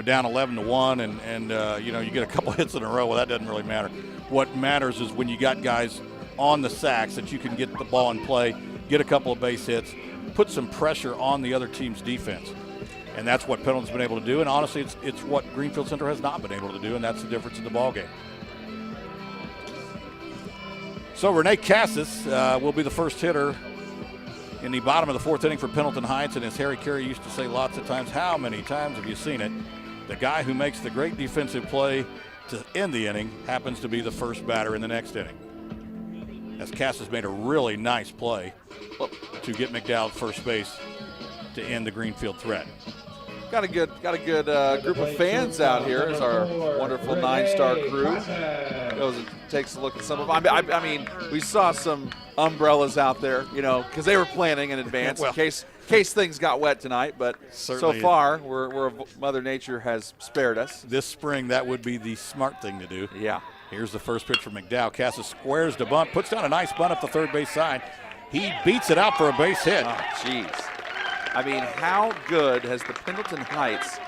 down 11-1 and you get a couple hits in a row. Well, that doesn't really matter. What matters is when you got guys on the sacks that you can get the ball in play, get a couple of base hits, put some pressure on the other team's defense. And that's what Pendleton's been able to do. And honestly, it's what Greenfield-Central has not been able to do, and that's the difference in the ballgame. So Rene Cassis will be the first hitter in the bottom of the 4th inning for Pendleton Heights. And as Harry Carey used to say lots of times, how many times have you seen it? The guy who makes the great defensive play to end the inning happens to be the first batter in the next inning. As Cassis made a really nice play to get McDowell at first base to end the Greenfield threat. Got a good group of fans out here as our wonderful NineStar crew goes and takes a look at some of them. I mean, we saw some umbrellas out there, because they were planning in advance in case things got wet tonight. But so far, Mother Nature has spared us. This spring, that would be the smart thing to do. Yeah. Here's the first pitch from McDowell. Cassis squares the bunt, puts down a nice bunt up the third base side. He beats it out for a base hit. Oh, jeez. I mean, how good has the Pendleton Heights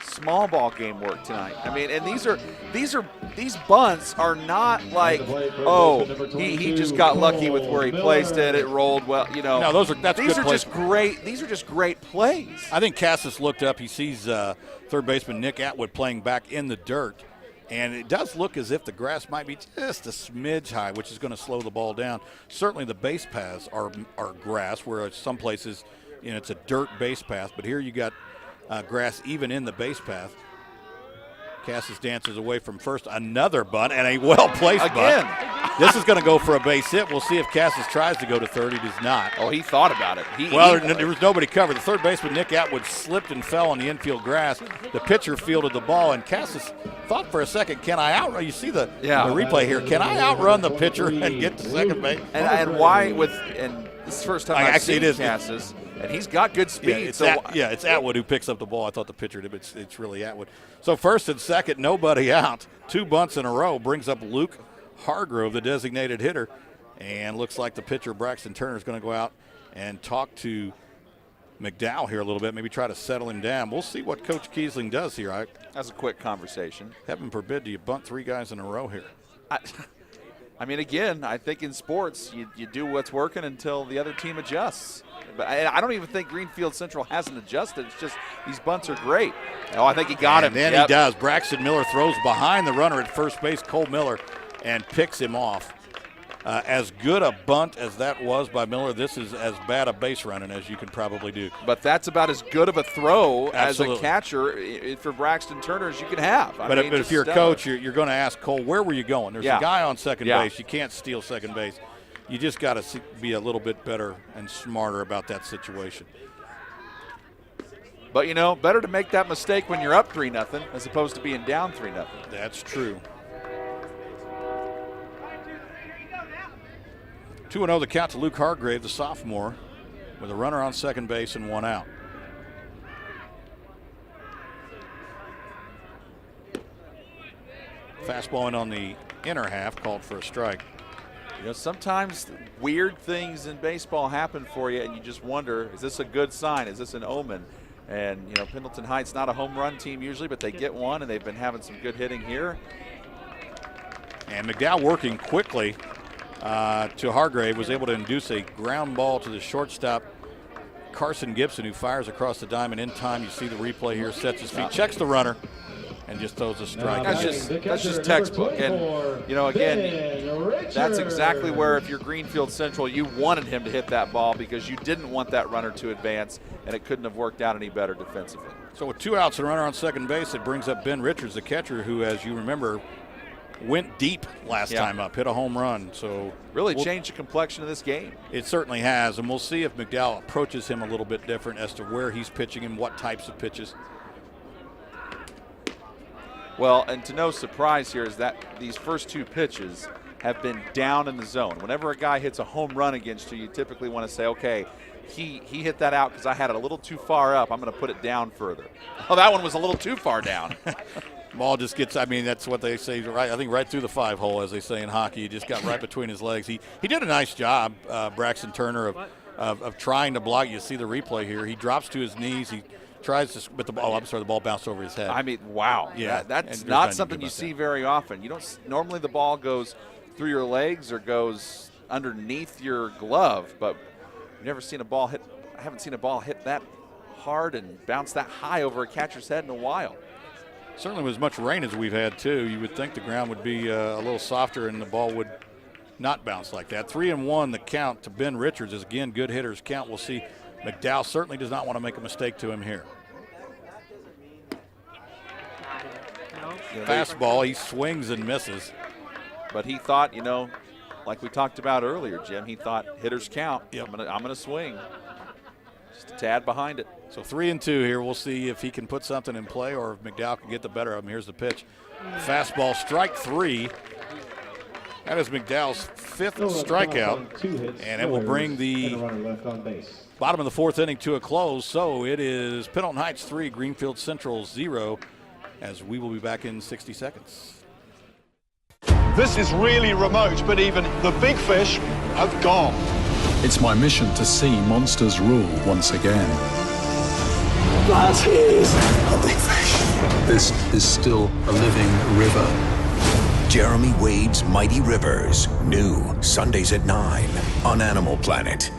small ball game work tonight? I mean, and these bunts are not like, he just got lucky with where he placed it. It rolled well, No, these are just great. These are just great plays. I think Cassis looked up. He sees third baseman Nick Atwood playing back in the dirt, and it does look as if the grass might be just a smidge high, which is going to slow the ball down. Certainly, the base paths are grass, whereas some places, it's a dirt base path, but here you got grass even in the base path. Cassis dances away from first. Another bunt and a well-placed bunt. This is going to go for a base hit. We'll see if Cassis tries to go to third. He does not. Oh, he thought about it. There was nobody covered. The third baseman, Nick Atwood, slipped and fell on the infield grass. The pitcher fielded the ball, and Cassis thought for a second, can I outrun? You see the replay here. Can I outrun the pitcher and get to second base? And why and this is the first time I've seen Cassis. And he's got good speed. It's Atwood who picks up the ball. I thought the pitcher did, but it's really Atwood. So first and second, nobody out. 2 bunts in a row brings up Luke Hargrove, the designated hitter. And looks like the pitcher, Braxton Turner, is going to go out and talk to McDowell here a little bit, maybe try to settle him down. We'll see what Coach Kiesling does here. That's a quick conversation. Heaven forbid, do you bunt 3 guys in a row here? I mean, again, I think in sports, you do what's working until the other team adjusts. But I don't even think Greenfield-Central hasn't adjusted. It's just these bunts are great. Oh, I think he got him. And then he does. Braxton Miller throws behind the runner at first base, Cole Miller, and picks him off. As good a bunt as that was by Miller, this is as bad a base running as you can probably do. But that's about as good of a throw as a catcher for Braxton Turner as you can have. But if you're a coach, you're going to ask Cole, where were you going? There's a guy on second base. You can't steal second base. You just got to be a little bit better and smarter about that situation. But, you know, better to make that mistake when you're up 3-0 as opposed to being down 3-0. That's true. 2-0 the count to Luke Hargrave, the sophomore, with a runner on second base and one out. Fastball in on the inner half, called for a strike. You know, sometimes weird things in baseball happen for you, and you just wonder, is this a good sign? Is this an omen? And, you know, Pendleton Heights, not a home run team usually, but they get one, and they've been having some good hitting here. And McDowell working quickly to Hargrave, was able to induce a ground ball to the shortstop, Carson Gibson, who fires across the diamond in time. You see the replay here, sets his feet, checks the runner, and just throws a strike. That's just textbook. And, you know, again, that's exactly where, if you're Greenfield-Central, you wanted him to hit that ball because you didn't want that runner to advance, and it couldn't have worked out any better defensively. So with 2 outs and a runner on second base, it brings up Ben Richards, the catcher, who, as you remember, went deep last time up, hit a home run. So really changed the complexion of this game. It certainly has, and we'll see if McDowell approaches him a little bit different as to where he's pitching and what types of pitches. Well, and to no surprise here is that these first 2 pitches have been down in the zone. Whenever a guy hits a home run against you, you typically want to say, okay, he hit that out because I had it a little too far up. I'm going to put it down further. Oh, that one was a little too far down. Ball just gets, I mean, that's what they say, right? I think right through the 5-hole, as they say in hockey. He just got right between his legs. He did a nice job, Braxton Turner, of trying to block. You see the replay here. He drops to his knees. He tries to, but the ball, I'm sorry, the ball bounced over his head. I mean, wow. Yeah, that's not something you see very often. You don't, normally the ball goes through your legs or goes underneath your glove, but you've never seen a ball hit, I haven't seen a ball hit that hard and bounce that high over a catcher's head in a while. Certainly with as much rain as we've had, too, you would think the ground would be a little softer and the ball would not bounce like that. 3-1 the count to Ben Richards is, again, good hitters count. We'll see. McDowell certainly does not want to make a mistake to him here. Fastball, he swings and misses. But he thought, you know, like we talked about earlier, Jim, he thought hitters count. Yep. I'm gonna swing. Just a tad behind it. So 3-2 here. We'll see if he can put something in play or if McDowell can get the better of him. Here's the pitch. Fastball, strike 3. That is McDowell's 5th strikeout, and it will bring the bottom of the 4th inning to a close. So it is Pendleton Heights 3, Greenfield-Central 0, as we will be back in 60 seconds. This is really remote, but even the big fish have gone. It's my mission to see monsters rule once again. That is a big fish. This is still a living river. Jeremy Wade's Mighty Rivers, new Sundays at 9 on Animal Planet.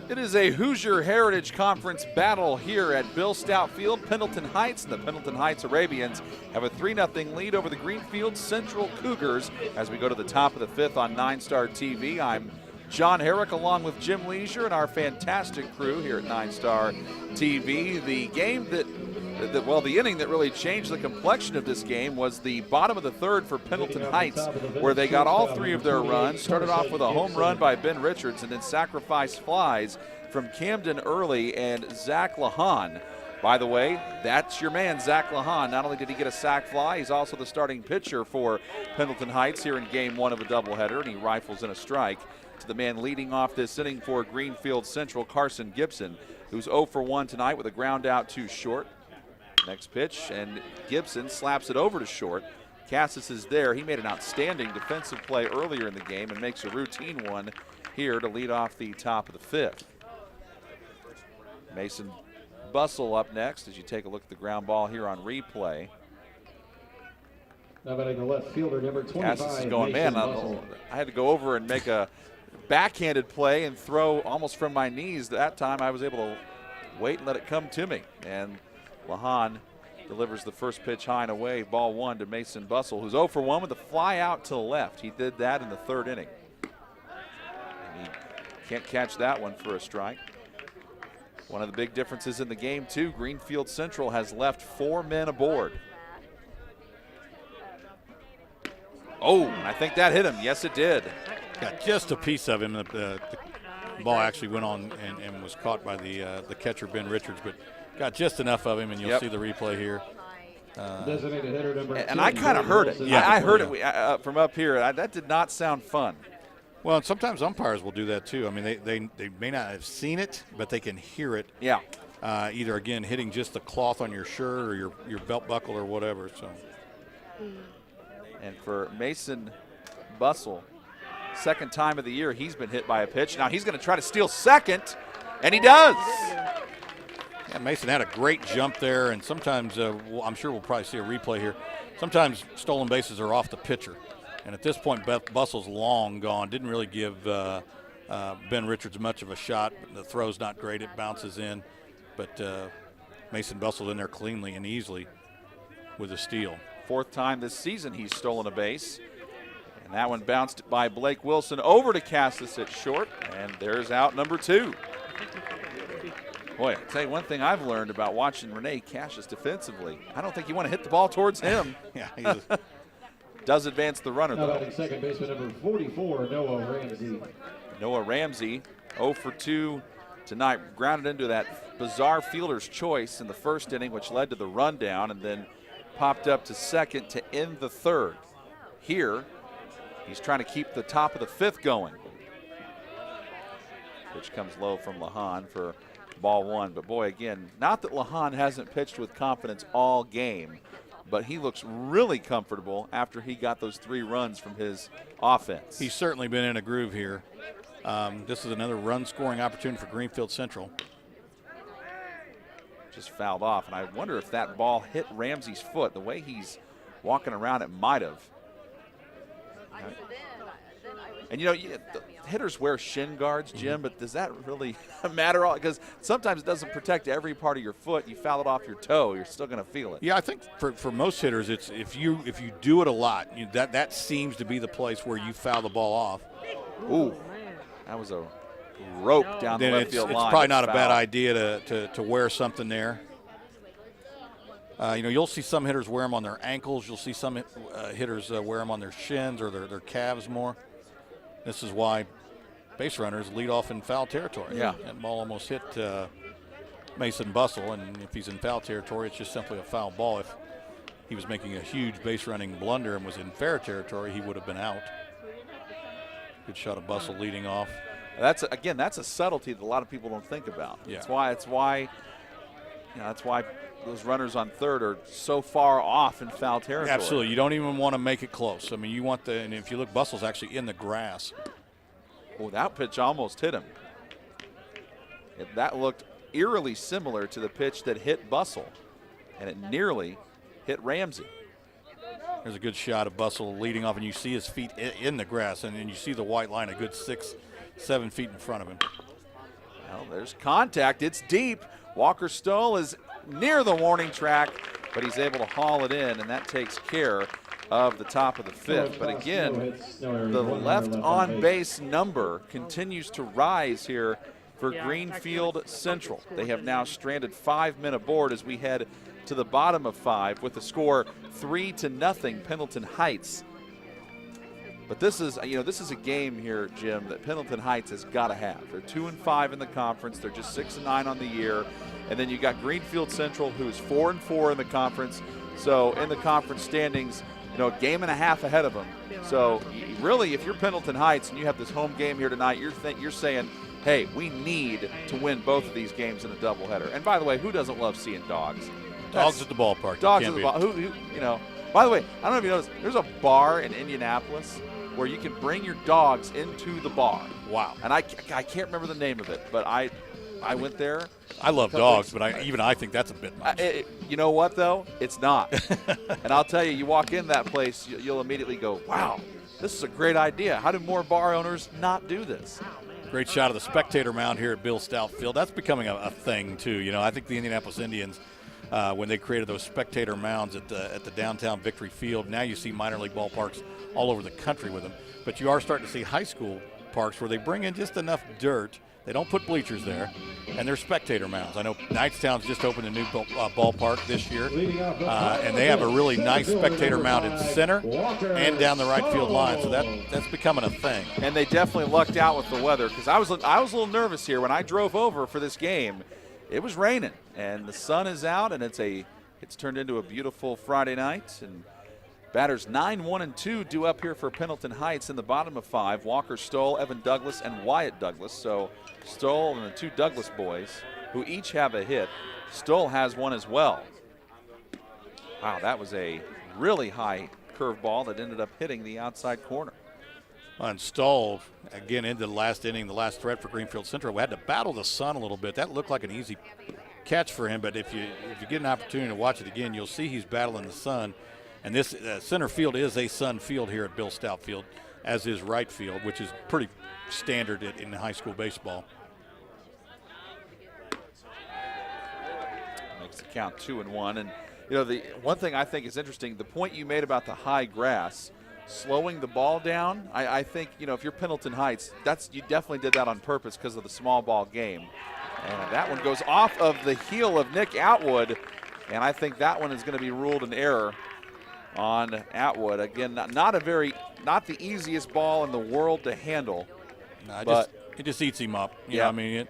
It is a Hoosier Heritage Conference battle here at Bill Stout Field. Pendleton Heights and the Pendleton Heights Arabians have a 3-0 lead over the Greenfield-Central Cougars as we go to the top of the 5th on NineStar TV. I'm John Herrick along with Jim Leisure and our fantastic crew here at NineStar TV. The game the inning that really changed the complexion of this game was the bottom of the 3rd for Pendleton Heights, where they got all 3 of their runs. Started off with a home run by Ben Richards and then sacrifice flies from Camden Early and Zach Lahan. By the way, that's your man, Zach Lahan. Not only did he get a sac fly, he's also the starting pitcher for Pendleton Heights here in game 1 of a doubleheader, and he rifles in a strike to the man leading off this inning for Greenfield-Central, Carson Gibson, who's 0 for 1 tonight with a ground out to short. Next pitch, and Gibson slaps it over to short. Cassis is there. He made an outstanding defensive play earlier in the game and makes a routine one here to lead off the top of the 5th. Mason Bustle up next as you take a look at the ground ball here on replay. Now batting the left fielder, number 25. Cassis is going, man, I had to go over and make a backhanded play and throw almost from my knees. That time I was able to wait and let it come to me. And Lahan delivers the first pitch high and away, ball 1 to Mason Bustle, who's 0 for 1 with a fly out to the left. He did that in the 3rd inning. And he can't catch that one for a strike. One of the big differences in the game, too, Greenfield-Central has left 4 men aboard. Oh, I think that hit him. Yes, it did. Got just a piece of him. The ball actually went on and was caught by the catcher, Ben Richards, but got just enough of him, and you'll see the replay here. Designated hitter number And 2, I kind of heard it. Yeah. I heard it from up here. That did not sound fun. Well, and sometimes umpires will do that too. I mean, they may not have seen it, but they can hear it. Yeah. Either, again, hitting just the cloth on your shirt or your belt buckle or whatever. So. And for Mason Bustle, second time of the year he's been hit by a pitch. Now he's going to try to steal second, and he does. Yeah, Mason had a great jump there, and sometimes I'm sure we'll probably see a replay here. Sometimes stolen bases are off the pitcher. And at this point, Bustle's long gone. Didn't really give Ben Richards much of a shot. The throw's not great. It bounces in. But Mason Bustle in there cleanly and easily with a steal. Fourth time this season he's stolen a base. And that one bounced by Blake Wilson over to Cassis at short. And there's out number 2. Boy, I'll tell you one thing I've learned about watching Rene Cassis defensively. I don't think you want to hit the ball towards him. Yeah, does advance the runner, Now though. batting second baseman number 44, Noah Ramsey. Noah Ramsey, 0 for 2 tonight, grounded into that bizarre fielder's choice in the first inning, which led to the rundown, and then popped up to second to end the third. Here, he's trying to keep the top of the fifth going. Pitch comes low from Lahan for ball 1. But boy, again, not that Lahan hasn't pitched with confidence all game, but he looks really comfortable after he got those 3 runs from his offense. He's certainly been in a groove here. This is another run-scoring opportunity for Greenfield-Central. Just fouled off, and I wonder if that ball hit Ramsey's foot. The way he's walking around, it might have. And, you know, the hitters wear shin guards, Jim, but does that really matter? Because sometimes it doesn't protect every part of your foot. You foul it off your toe, you're still going to feel it. Yeah, I think for most hitters, it's if you do it a lot, that seems to be the place where you foul the ball off. Ooh, that was a rope down the left field line. It's probably not a bad idea to wear something there. You'll see some hitters wear them on their ankles. You'll see some hitters wear them on their shins or their calves more. This is why base runners lead off in foul territory. Yeah. That ball almost hit Mason Bustle, and if he's in foul territory, it's just simply a foul ball. If he was making a huge base running blunder and was in fair territory, he would have been out. Good shot of Bustle leading off. That's a subtlety that a lot of people don't think about. Yeah. That's why those runners on third are so far off in foul territory. Absolutely. You don't even want to make it close. I mean, you want and if you look, Bustle's actually in the grass. Oh, that pitch almost hit him. That looked eerily similar to the pitch that hit Bustle, and it nearly hit Ramsey. There's a good shot of Bustle leading off, and you see his feet in the grass, and then you see the white line a good 6-7 feet in front of him. Well, there's contact. It's deep. Walker Stoll is near the warning track, but he's able to haul it in, and that takes care of the top of the fifth. But again, the left on base number continues to rise here for Greenfield-Central. They have now stranded 5 men aboard as we head to the bottom of 5 with the score 3-0 Pendleton Heights. But this is a game here, Jim, that Pendleton Heights has got to have. They're 2-5 in the conference. They're just 6-9 on the year. And then you got Greenfield-Central, who is 4-4 in the conference. So in the conference standings, a game and a half ahead of them. So really, if you're Pendleton Heights and you have this home game here tonight, you're saying, hey, we need to win both of these games in a doubleheader. And by the way, who doesn't love seeing dogs? Dogs at the ballpark. Dogs at the ballpark. By the way, I don't know if you noticed, there's a bar in Indianapolis where you can bring your dogs into the bar. Wow. And I can't remember the name of it, but I went there. I love dogs, but I think that's a bit much. You know what, though? It's not. And I'll tell you, you walk in that place, you'll immediately go, wow, this is a great idea. How do more bar owners not do this? Great shot of the spectator mound here at Bill Stout Field. That's becoming a thing, too. I think the Indianapolis Indians, when they created those spectator mounds at the downtown Victory Field, now you see minor league ballparks all over the country with them. But you are starting to see high school parks where they bring in just enough dirt They don't put bleachers there, and they're spectator mounds. I know Knightstown's just opened a new ballpark this year, and they have a really nice spectator mount in center and down the right field line, so that's becoming a thing. And they definitely lucked out with the weather, because I was a little nervous here when I drove over for this game. It was raining, and the sun is out, and it's turned into a beautiful Friday night. And batters 9, 1, and 2 due up here for Pendleton Heights in the bottom of 5. Walker Stoll, Evan Douglas, and Wyatt Douglas. So Stoll and the 2 Douglas boys, who each have a hit. Stoll has one as well. Wow, that was a really high curveball that ended up hitting the outside corner. And Stoll, again, into the last inning, the last threat for Greenfield-Central. We had to battle the sun a little bit. That looked like an easy catch for him, but if you get an opportunity to watch it again, you'll see he's battling the sun. And this center field is a sun field here at Bill Stout Field, as is right field, which is pretty standard in high school baseball. Makes the count 2-1. And you know, the one thing I think is interesting, the point you made about the high grass, slowing the ball down. I think, you know, if you're Pendleton Heights, you definitely did that on purpose because of the small ball game. And that one goes off of the heel of Nick Atwood, and I think that one is going to be ruled an error on Atwood. Again, not the easiest ball in the world to handle. No, it just eats him up. You know, I mean,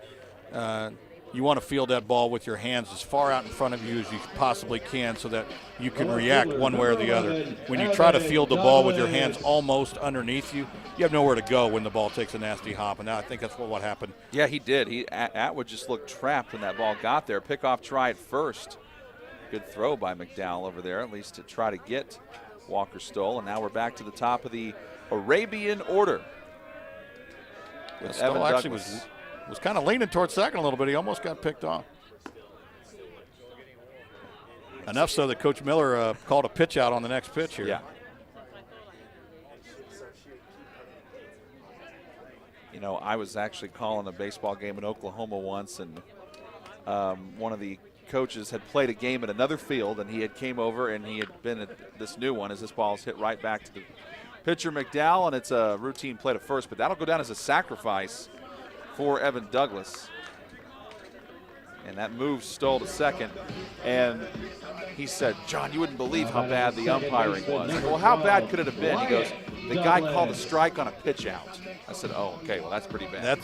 you want to field that ball with your hands as far out in front of you as you possibly can so that you can react one way or the other. When you try to field the ball with your hands almost underneath you, you have nowhere to go when the ball takes a nasty hop, and I think that's what happened. Yeah, he did. Atwood just looked trapped when that ball got there. Pickoff try at first. Good throw by McDowell over there, at least to try to get Walker Stoll. And now we're back to the top of the Arabian order. With Stoll Evan actually Douglas. was kind of leaning towards second a little bit. He almost got picked off. Enough so that Coach Miller called a pitch out on the next pitch here. Yeah. You know, I was actually calling a baseball game in Oklahoma once, and one of the coaches had played a game at another field, and he had came over and he had been at this new one as this ball is hit right back to the pitcher McDowell, and it's a routine play to first, but that'll go down as a sacrifice for Evan Douglas. And that moves Stoll to second. And he said, John, you wouldn't believe how bad the umpiring was. I go, well, how bad could it have been? He goes, the guy called a strike on a pitch out. I said, oh, okay, well, that's pretty bad.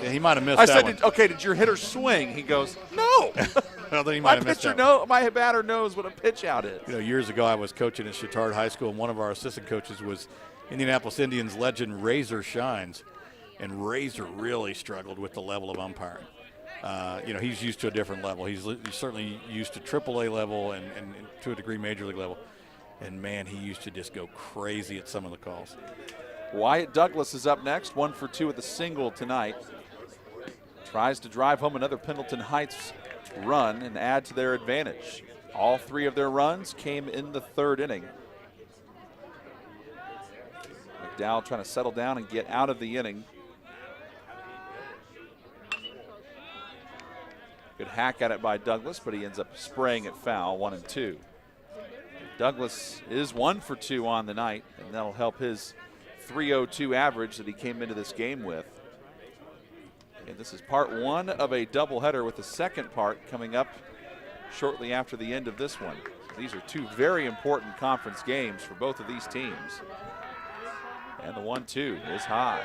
He might have missed I that said, one. okay, did your hitter swing? He goes, no. Well, then he might have missed that one. My batter knows what a pitch out is. You know, years ago I was coaching at Chittard High School, and one of our assistant coaches was Indianapolis Indians legend Razor Shines. And Razor really struggled with the level of umpiring. You know, he's used to a different level. He's certainly used to AAA level and to a degree Major League level. And, man, he used to just go crazy at some of the calls. Wyatt Douglas is up next, 1 for 2 with a single tonight. Tries to drive home another Pendleton Heights run and add to their advantage. All 3 of their runs came in the 3rd inning. McDowell trying to settle down and get out of the inning. Good hack at it by Douglas, but he ends up spraying it foul, 1-2. Douglas is 1 for 2 on the night, and that'll help his .302 average that he came into this game with. And this is part 1 of a doubleheader, with the second part coming up shortly after the end of this one. These are 2 very important conference games for both of these teams. And the 1-2 is high.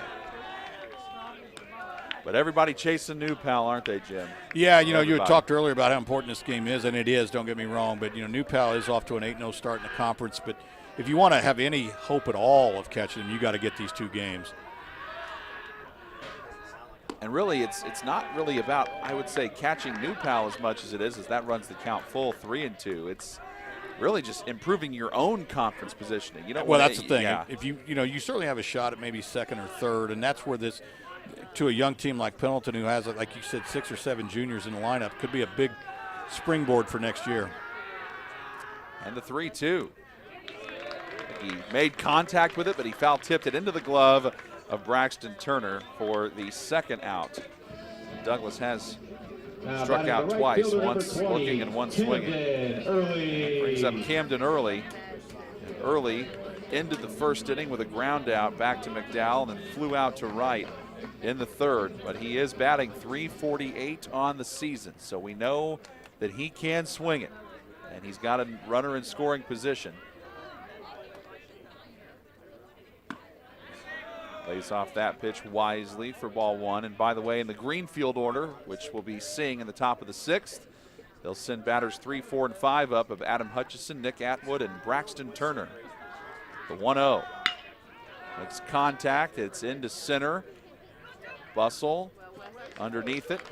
But everybody chasing New Pal, aren't they, Jim? Yeah, you know, you had talked earlier about how important this game is, and it is, don't get me wrong. But, you know, New Pal is off to an 8-0 start in the conference. But if you want to have any hope at all of catching them, you got to get these 2 games. And really, it's not really about, I would say, catching New Pal as much as it is, as that runs the count full 3-2. It's really just improving your own conference positioning. You know, well, that's the thing. Yeah. If you know, you certainly have a shot at maybe 2nd or 3rd, and that's where this, to a young team like Pendleton, who has, like you said, 6 or 7 juniors in the lineup, could be a big springboard for next year. And the 3-2. He made contact with it, but he foul tipped it into the glove of Braxton Turner for the second out. Douglas has struck out twice, once looking and once swinging. Brings up Camden Early. And Early ended the first inning with a ground out back to McDowell and then flew out to right in the third, but he is batting .348 on the season, so we know that he can swing it, and he's got a runner in scoring position. Lays off that pitch wisely for ball one. And by the way, in the Greenfield order, which we'll be seeing in the top of the sixth, they'll send batters 3, 4, and 5 up of Adam Hutchison, Nick Atwood, and Braxton Turner. The 1-0. Makes contact. It's into center. Bustle underneath it.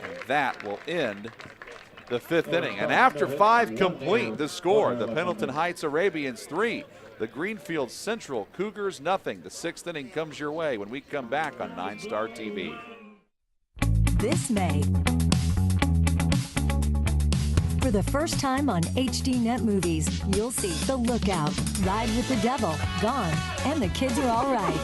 And that will end the fifth inning. And after 5 complete, the score, the Pendleton Heights Arabians 3, the Greenfield-Central Cougars nothing. The sixth inning comes your way when we come back on NineStar TV. This May, for the first time on HDNet Movies, you'll see The Lookout, Ride with the Devil, Gone, and The Kids Are All Right.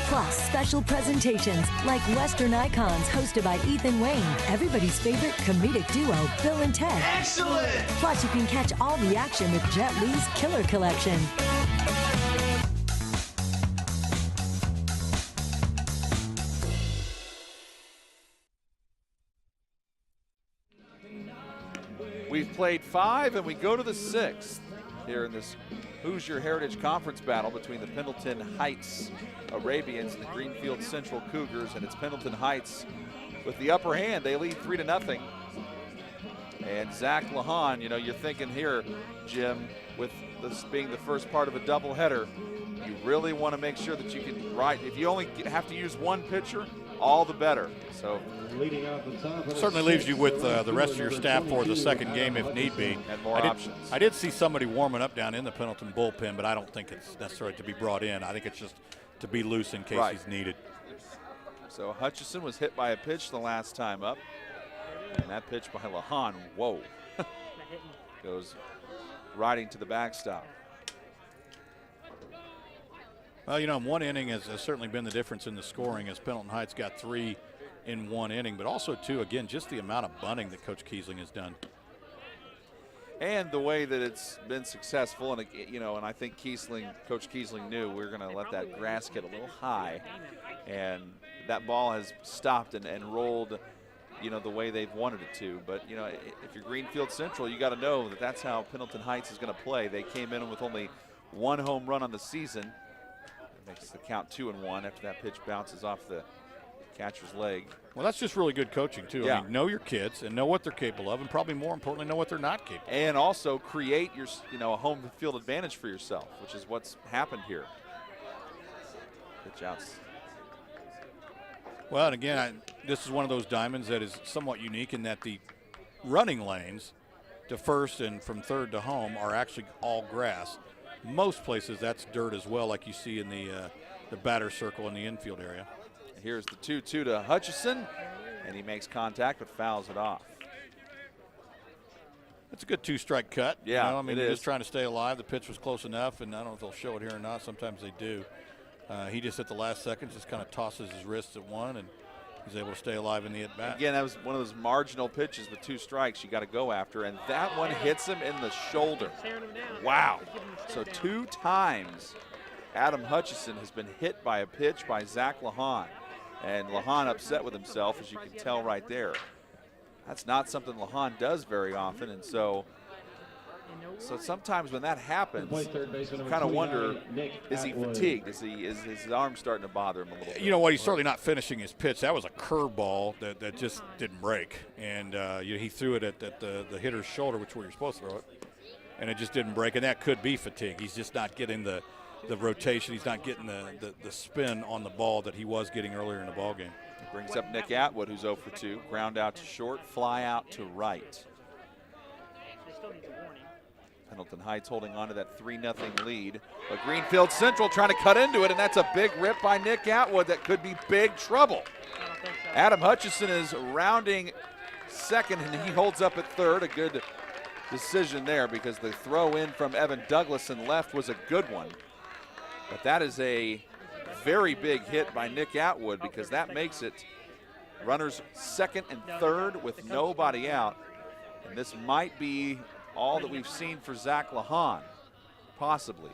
Plus, special presentations like Western Icons hosted by Ethan Wayne, everybody's favorite comedic duo, Bill and Ted. Excellent! Plus, you can catch all the action with Jet Li's Killer Collection. We've played 5 and we go to the 6th here in this Hoosier Heritage Conference battle between the Pendleton Heights Arabians and the Greenfield-Central Cougars, and it's Pendleton Heights with the upper hand. They lead 3-0. And Zach Lahan, you know, you're thinking here, Jim, with this being the first part of a doubleheader, you really want to make sure that you can ride. If you only have to use one pitcher, all the better. So certainly leaves you with the rest of your staff for the second game if need be. And more options. I did see somebody warming up down in the Pendleton bullpen, but I don't think it's necessary to be brought in. I think it's just to be loose in case he's needed. So Hutchison was hit by a pitch the last time up. And that pitch by Lahan, whoa, goes riding to the backstop. Well, you know, 1 inning has certainly been the difference in the scoring, as Pendleton Heights got 3 in 1 inning, but also, too, again, just the amount of bunting that Coach Kiesling has done. And the way that it's been successful, and you know, and I think Coach Kiesling knew we were going to let that grass get a little high, and that ball has stopped and rolled, you know, the way they've wanted it to. But, you know, if you're Greenfield-Central, you got to know that that's how Pendleton Heights is going to play. They came in with only 1 home run on the season. Makes the count 2-1 after that pitch bounces off the catcher's leg. Well, that's just really good coaching, too. Yeah. I mean, know your kids and know what they're capable of, and probably more importantly, know what they're not capable of. And also create your, you know, a home field advantage for yourself, which is what's happened here. Pitch outs. Well, and again, this is one of those diamonds that is somewhat unique in that the running lanes to first and from third to home are actually all grass. Most places that's dirt as well, like you see in the batter circle in the infield area. Here's the 2-2 to Hutchison, and he makes contact but fouls it off. It's a good 2-strike cut. Yeah, you know? I mean, it you're is. just trying to stay alive. The pitch was close enough, and I don't know if they'll show it here or not. Sometimes they do. He just at the last second just kind of tosses his wrists at one, and he's able to stay alive in the at-bat. Again, that was one of those marginal pitches with 2 strikes you got to go after, and that one hits him in the shoulder. Wow. So 2 times Adam Hutchison has been hit by a pitch by Zach Lahan, and Lahan upset with himself, as you can tell right there. That's not something Lahan does very often, and so sometimes when that happens, you kind of wonder, is he fatigued? Is his arm starting to bother him a little bit? You know what? He's certainly not finishing his pitch. That was a curveball that just didn't break, and he threw it at the hitter's shoulder, which is where you're supposed to throw it, and it just didn't break. And that could be fatigue. He's just not getting the rotation. He's not getting the spin on the ball that he was getting earlier in the ball game. Brings up Nick Atwood, who's 0 for 2. Ground out to short, fly out to right. Pendleton Heights holding on to that 3-0 lead. But Greenfield-Central trying to cut into it, and that's a big rip by Nick Atwood that could be big trouble. Adam Hutchison is rounding second, and he holds up at third. A good decision there because the throw in from Evan Douglas and left was a good one. But that is a very big hit by Nick Atwood because that makes it runners second and third with nobody out. And this might be all that we've seen for Zach Lahan, possibly.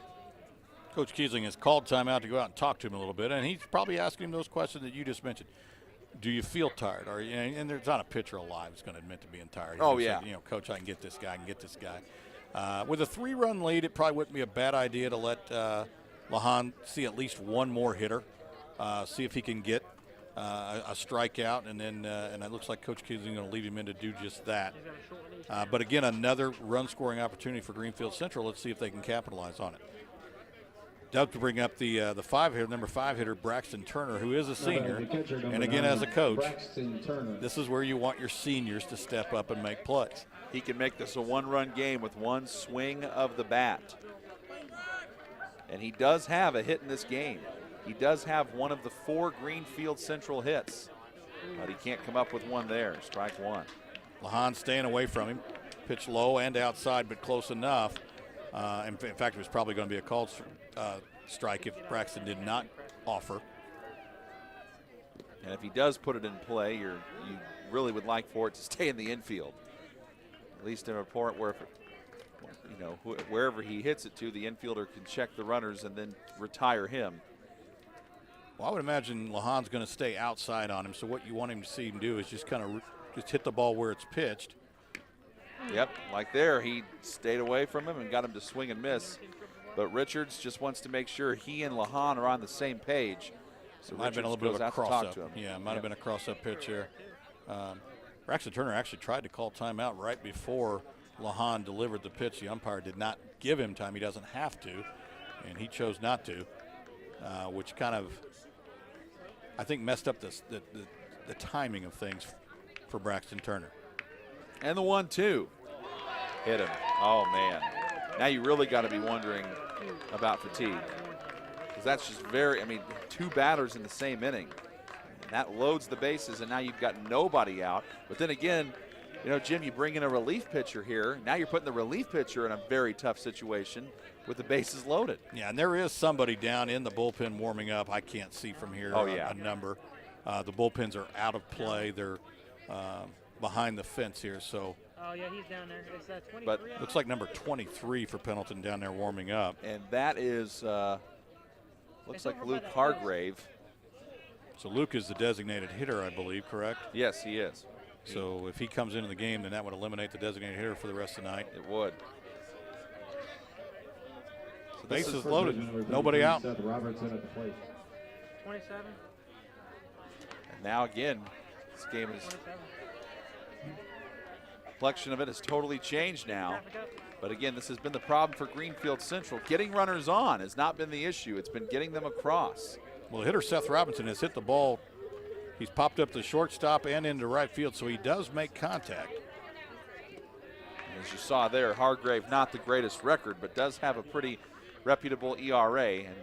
Coach Kiesling has called timeout to go out and talk to him a little bit, and he's probably asking him those questions that you just mentioned. Do you feel tired? And there's not a pitcher alive that's going to admit to being tired. Oh, yeah. Say, Coach, I can get this guy, With a 3-run lead, it probably wouldn't be a bad idea to let Lahan see at least one more hitter, see if he can get a strikeout, and then and it looks like Coach Kiesling is going to lead him in to do just that. But again, another run-scoring opportunity for Greenfield-Central. Let's see if they can capitalize on it. Doug to bring up the number 5 hitter, Braxton Turner, who is a senior. And again, as a coach, this is where you want your seniors to step up and make plays. He can make this a 1-run game with one swing of the bat. And he does have a hit in this game. He does have one of the 4 Greenfield-Central hits, but he can't come up with one there. Strike one. Lahan staying away from him. Pitch low and outside, but close enough. In fact, it was probably going to be a called strike if Braxton did not offer. And if he does put it in play, you really would like for it to stay in the infield. At least in a point where, wherever he hits it to, the infielder can check the runners and then retire him. Well, I would imagine Lahan's going to stay outside on him. So what you want him to see him do is just kind of just hit the ball where it's pitched. Yep, like there, he stayed away from him and got him to swing and miss. But Richards just wants to make sure he and Lahan are on the same page. So might have been a little bit of a cross-up. Yeah, might have been a cross-up pitch here. Braxton Turner actually tried to call timeout right before Lahan delivered the pitch. The umpire did not give him time. He doesn't have to, and he chose not to, which kind of, I think, messed up the timing of things for Braxton Turner. And the 1-2. Hit him. Oh, man. Now you really got to be wondering about fatigue. Because that's just 2 batters in the same inning. And that loads the bases, and now you've got nobody out. But then again, Jim, you bring in a relief pitcher here. Now you're putting the relief pitcher in a very tough situation with the bases loaded. Yeah, and there is somebody down in the bullpen warming up. I can't see from here a number. The bullpens are out of play. They're behind the fence here, so. Oh yeah, he's down there. It's 23. But looks like number 23 for Pendleton down there warming up. And that is looks like Luke Hargrave. So Luke is the designated hitter, I believe, correct? Yes, he is. So if he comes into the game, then that would eliminate the designated hitter for the rest of the night. It would. So bases loaded, nobody out. 27. And now again, this game is. Complexion of it has totally changed now. But again, this has been the problem for Greenfield-Central. Getting runners on has not been the issue. It's been getting them across. Well, the hitter Seth Robinson has hit the ball. He's popped up the shortstop and into right field, so he does make contact. And as you saw there, Hargrave not the greatest record, but does have a pretty reputable ERA. And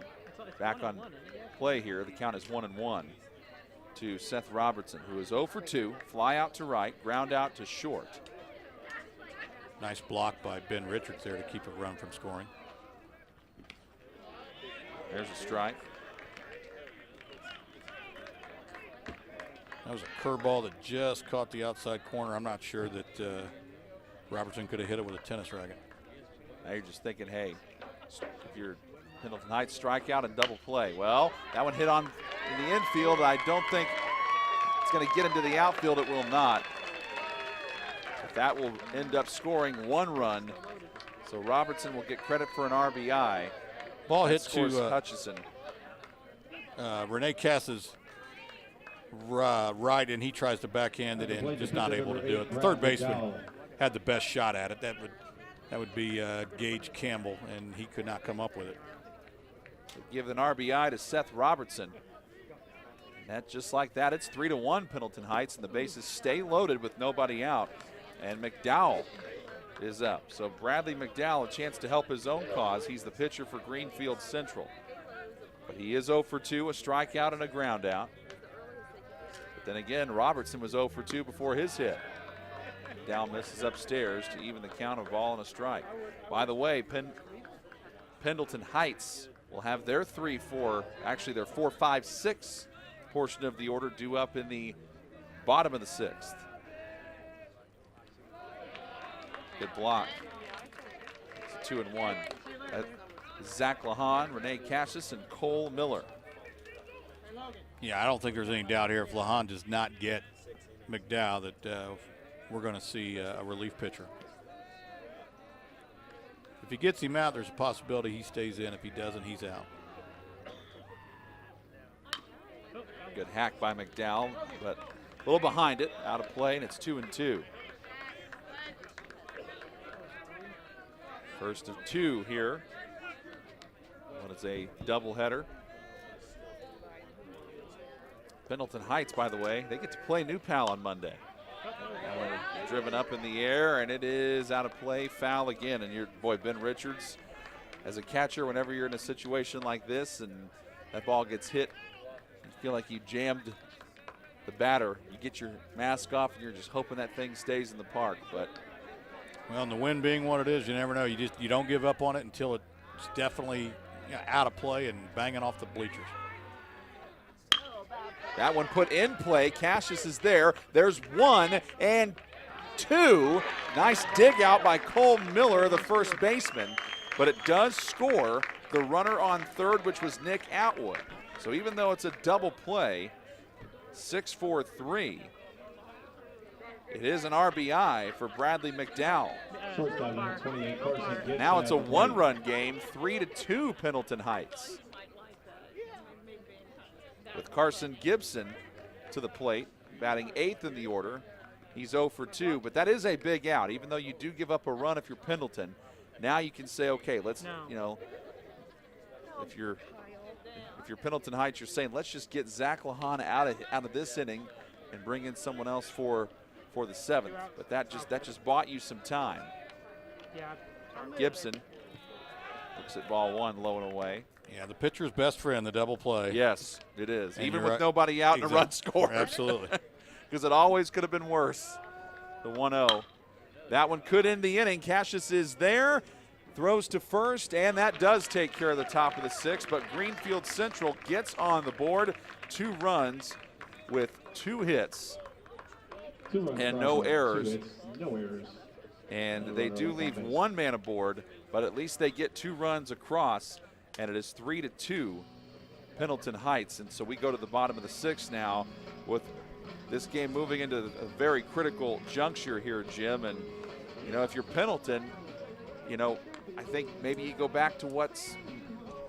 back on play here, the count is 1-1 to Seth Robertson, who is 0 for 2. Fly out to right, ground out to short. Nice block by Ben Richards there to keep a run from scoring. There's a strike. That was a curveball that just caught the outside corner. I'm not sure that Robertson could have hit it with a tennis racket. Now you're just thinking, hey, if you're Pendleton Heights, strikeout and double play. Well, that one hit on in the infield. I don't think it's going to get into the outfield. It will not. That will end up scoring 1 run. So Robertson will get credit for an RBI. Ball hit to Hutchison. Renee Cass's right, and he tries to backhand it in, just not able to do it. The third baseman had the best shot at it. That would be Gage Campbell, and he could not come up with it. Give an RBI to Seth Robertson. And that just like that, it's 3-1 Pendleton Heights, and the bases stay loaded with nobody out. And McDowell is up. So Bradley McDowell, a chance to help his own cause. He's the pitcher for Greenfield-Central. But he is 0 for 2, a strikeout and a ground out. But then again, Robertson was 0 for 2 before his hit. McDowell misses upstairs to even the count of ball and a strike. By the way, Pendleton Heights will have their 4, 5, 6 portion of the order due up in the bottom of the 6th. Good block. It's 2-1. Zach Lahan, Renee Cassius, and Cole Miller. Yeah, I don't think there's any doubt here if Lahan does not get McDowell that we're going to see a relief pitcher. If he gets him out, there's a possibility he stays in. If he doesn't, he's out. Good hack by McDowell, but a little behind it, out of play, and it's 2-2. First of two here. One is a doubleheader. Pendleton Heights, by the way, they get to play New Pal on Monday. That one driven up in the air, and it is out of play, foul again. And your boy Ben Richards, as a catcher, whenever you're in a situation like this and that ball gets hit, you feel like you jammed the batter. You get your mask off, and you're just hoping that thing stays in the park. But well, and the wind being what it is, you never know. You don't give up on it until it's definitely out of play and banging off the bleachers. That one put in play. Cassius is there. There's 1 and 2. Nice dig out by Cole Miller, the first baseman. But it does score the runner on third, which was Nick Atwood. So even though it's a double play, 6-4-3, it is an RBI for Bradley McDowell. Now it's a one-run game, 3-2 Pendleton Heights. With Carson Gibson to the plate, batting 8th in the order. He's 0 for 2, but that is a big out. Even though you do give up a run if you're Pendleton, now you can say, okay, let's, if you're Pendleton Heights, you're saying let's just get Zach Lahan out of this inning and bring in someone else for the 7th. But that just bought you some time. Gibson looks at ball 1, low and away. Yeah, the pitcher's best friend, the double play. Yes, it is. And even with nobody out and a run scored. Absolutely. Because it always could have been worse. The 1-0. That one could end the inning. Cassius is there, throws to first, and that does take care of the top of the 6th. But Greenfield-Central gets on the board. 2 runs with 2 hits and no errors. And they do leave 1 man aboard, but at least they get 2 runs across. And it is 3-2 Pendleton Heights. And so we go to the bottom of the 6th now with this game moving into a very critical juncture here, Jim. And, if you're Pendleton, I think maybe you go back to what's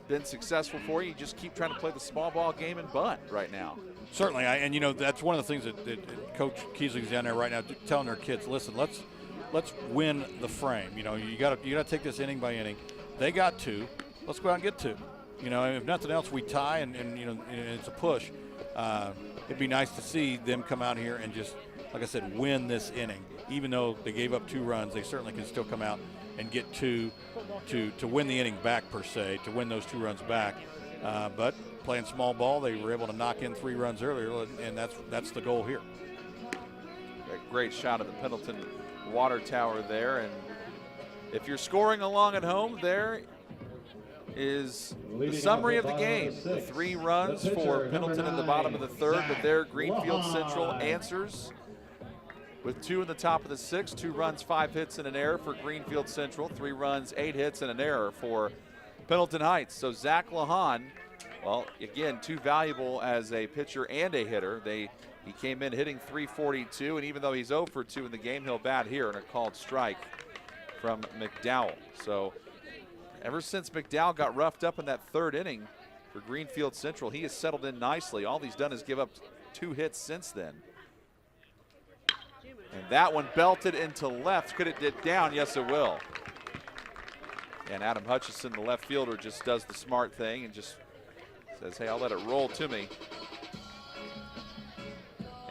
been successful for you. You just keep trying to play the small ball game and bunt right now. Certainly. And that's one of the things that Coach Keesling's down there right now telling their kids, listen, let's win the frame. You got to take this inning by inning. They got 2. Let's go out and get 2. If nothing else, we tie, and it's a push. It'd be nice to see them come out here and just, like I said, win this inning. Even though they gave up 2 runs, they certainly can still come out and get 2 to win the inning back, per se, to win those 2 runs back. But playing small ball, they were able to knock in 3 runs earlier, and that's the goal here. Great shot of the Pendleton water tower there. And if you're scoring along at home, there is the summary of the game. The 3 runs for Pendleton in the bottom of the 3rd, but there Greenfield-Central answers with 2 in the top of the 6th. 2 runs, 5 hits, and an error for Greenfield-Central. 3 runs, 8 hits, and an error for Pendleton Heights. So Zach Lahan, well, again, too valuable as a pitcher and a hitter. He came in hitting .342, and even though he's 0 for 2 in the game, he'll bat here in a called strike from McDowell. So ever since McDowell got roughed up in that 3rd inning for Greenfield-Central, he has settled in nicely. All he's done is give up 2 hits since then. And that one belted into left. Could it get down? Yes, it will. And Adam Hutchison, the left fielder, just does the smart thing and just says, hey, I'll let it roll to me.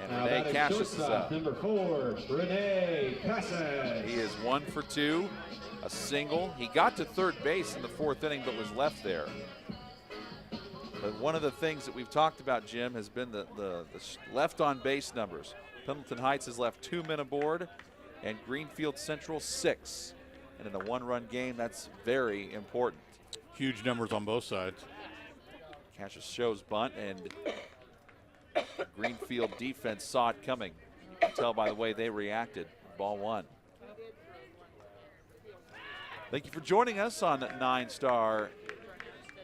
And Renee Cassius is up. Number 4, Renee Cassius. He is 1 for 2. A single. He got to 3rd base in the 4th inning, but was left there. But one of the things that we've talked about, Jim, has been the left on base numbers. Pendleton Heights has left 2 men aboard, and Greenfield-Central 6. And in a 1-run game, that's very important. Huge numbers on both sides. Cassius shows bunt, and Greenfield defense saw it coming. You can tell by the way they reacted. Ball 1. Thank you for joining us on NineStar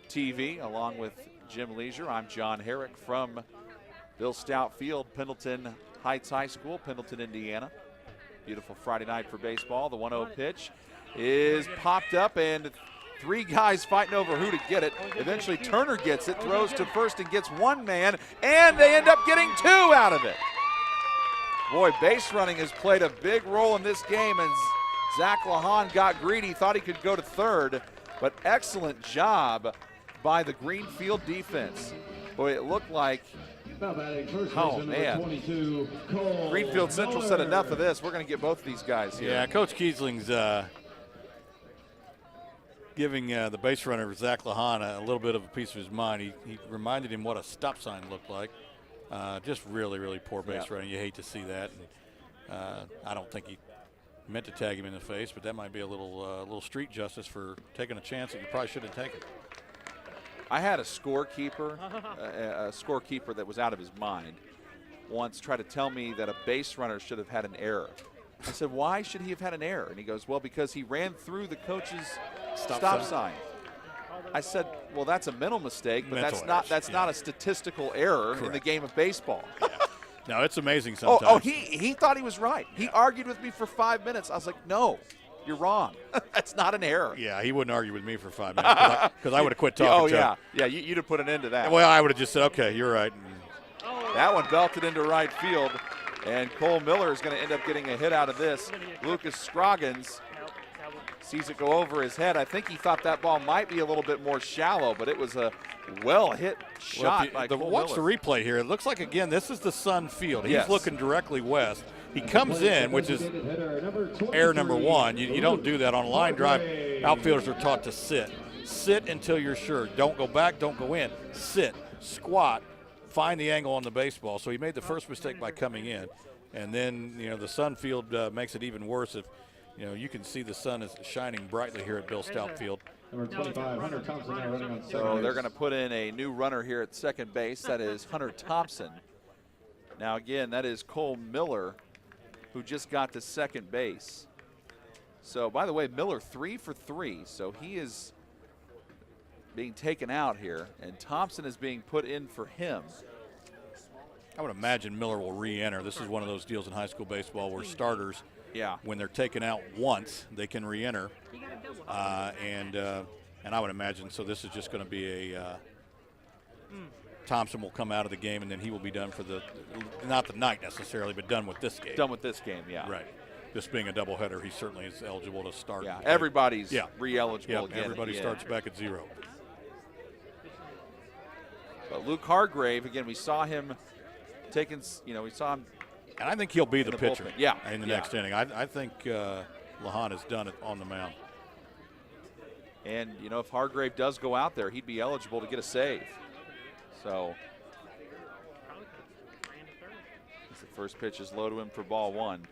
TV, along with Jim Leisure. I'm John Herrick from Bill Stout Field, Pendleton Heights High School, Pendleton, Indiana. Beautiful Friday night for baseball. The 1-0 pitch is popped up, and three guys fighting over who to get it. Eventually Turner gets it, throws to first and gets one man, and they end up getting two out of it. Boy, base running has played a big role in this game, and Zach Lahan got greedy, thought he could go to third, but excellent job by the Greenfield defense. Boy, it looked like, oh man, Greenfield-Central said enough of this. We're going to get both of these guys here. Yeah, Coach Kiesling's giving the base runner, Zach Lahan, a little bit of a piece of his mind. He reminded him what a stop sign looked like. Just really, really poor base running. You hate to see that. And, I don't think he meant to tag him in the face, but that might be a little street justice for taking a chance that you probably shouldn't have taken. I had a scorekeeper that was out of his mind once try to tell me that a base runner should have had an error. I said, why should he have had an error? And he goes, well, because he ran through the coach's stop sign. I said, well, that's a mental mistake, but that's not a statistical error in the game of baseball. Yeah. No, it's amazing sometimes. Oh, he thought he was right. He argued with me for 5 minutes. I was like, no, you're wrong. That's not an error. Yeah, he wouldn't argue with me for 5 minutes because I would have quit talking to him. Yeah, you'd have put an end to that. Well, I would have just said, okay, you're right. That one belted into right field, and Cole Miller is going to end up getting a hit out of this. Lucas Scroggins sees it go over his head. I think he thought that ball might be a little bit more shallow, but it was a well-hit shot by Cole Miller. Watch the replay here. It looks like, again, this is the Sun Field. He's looking directly west. He comes in, which is error number one. You don't do that. On a line drive, outfielders are taught to sit. Sit until you're sure. Don't go back, don't go in. Sit, squat, find the angle on the baseball. So he made the first mistake by coming in. And then, the Sun Field makes it even worse if, you can see the sun is shining brightly here at Bill Stout Field. Number 25, Hunter Thompson now running on second So base. they're going to put in a new runner here at second base. That is Hunter Thompson. Now, again, that is Cole Miller, who just got to second base. So, by the way, Miller 3 for 3. So he is being taken out here, and Thompson is being put in for him. I would imagine Miller will re-enter. This is one of those deals in high school baseball where starters, when they're taken out once, they can re-enter. And I would imagine, so this is just going to be a Thompson will come out of the game, and then he will be done for not the night necessarily, but done with this game. Done with this game, yeah. Right. This being a doubleheader, he certainly is eligible to start. Yeah, everybody's re-eligible again. Everybody starts back at 0. But Luke Hargrave, again, we saw him taking, we saw him. And I think he'll be the pitcher in the next inning. I think Lahan has done it on the mound. And, if Hargrave does go out there, he'd be eligible to get a save. So, the first pitch is low to him for ball 1.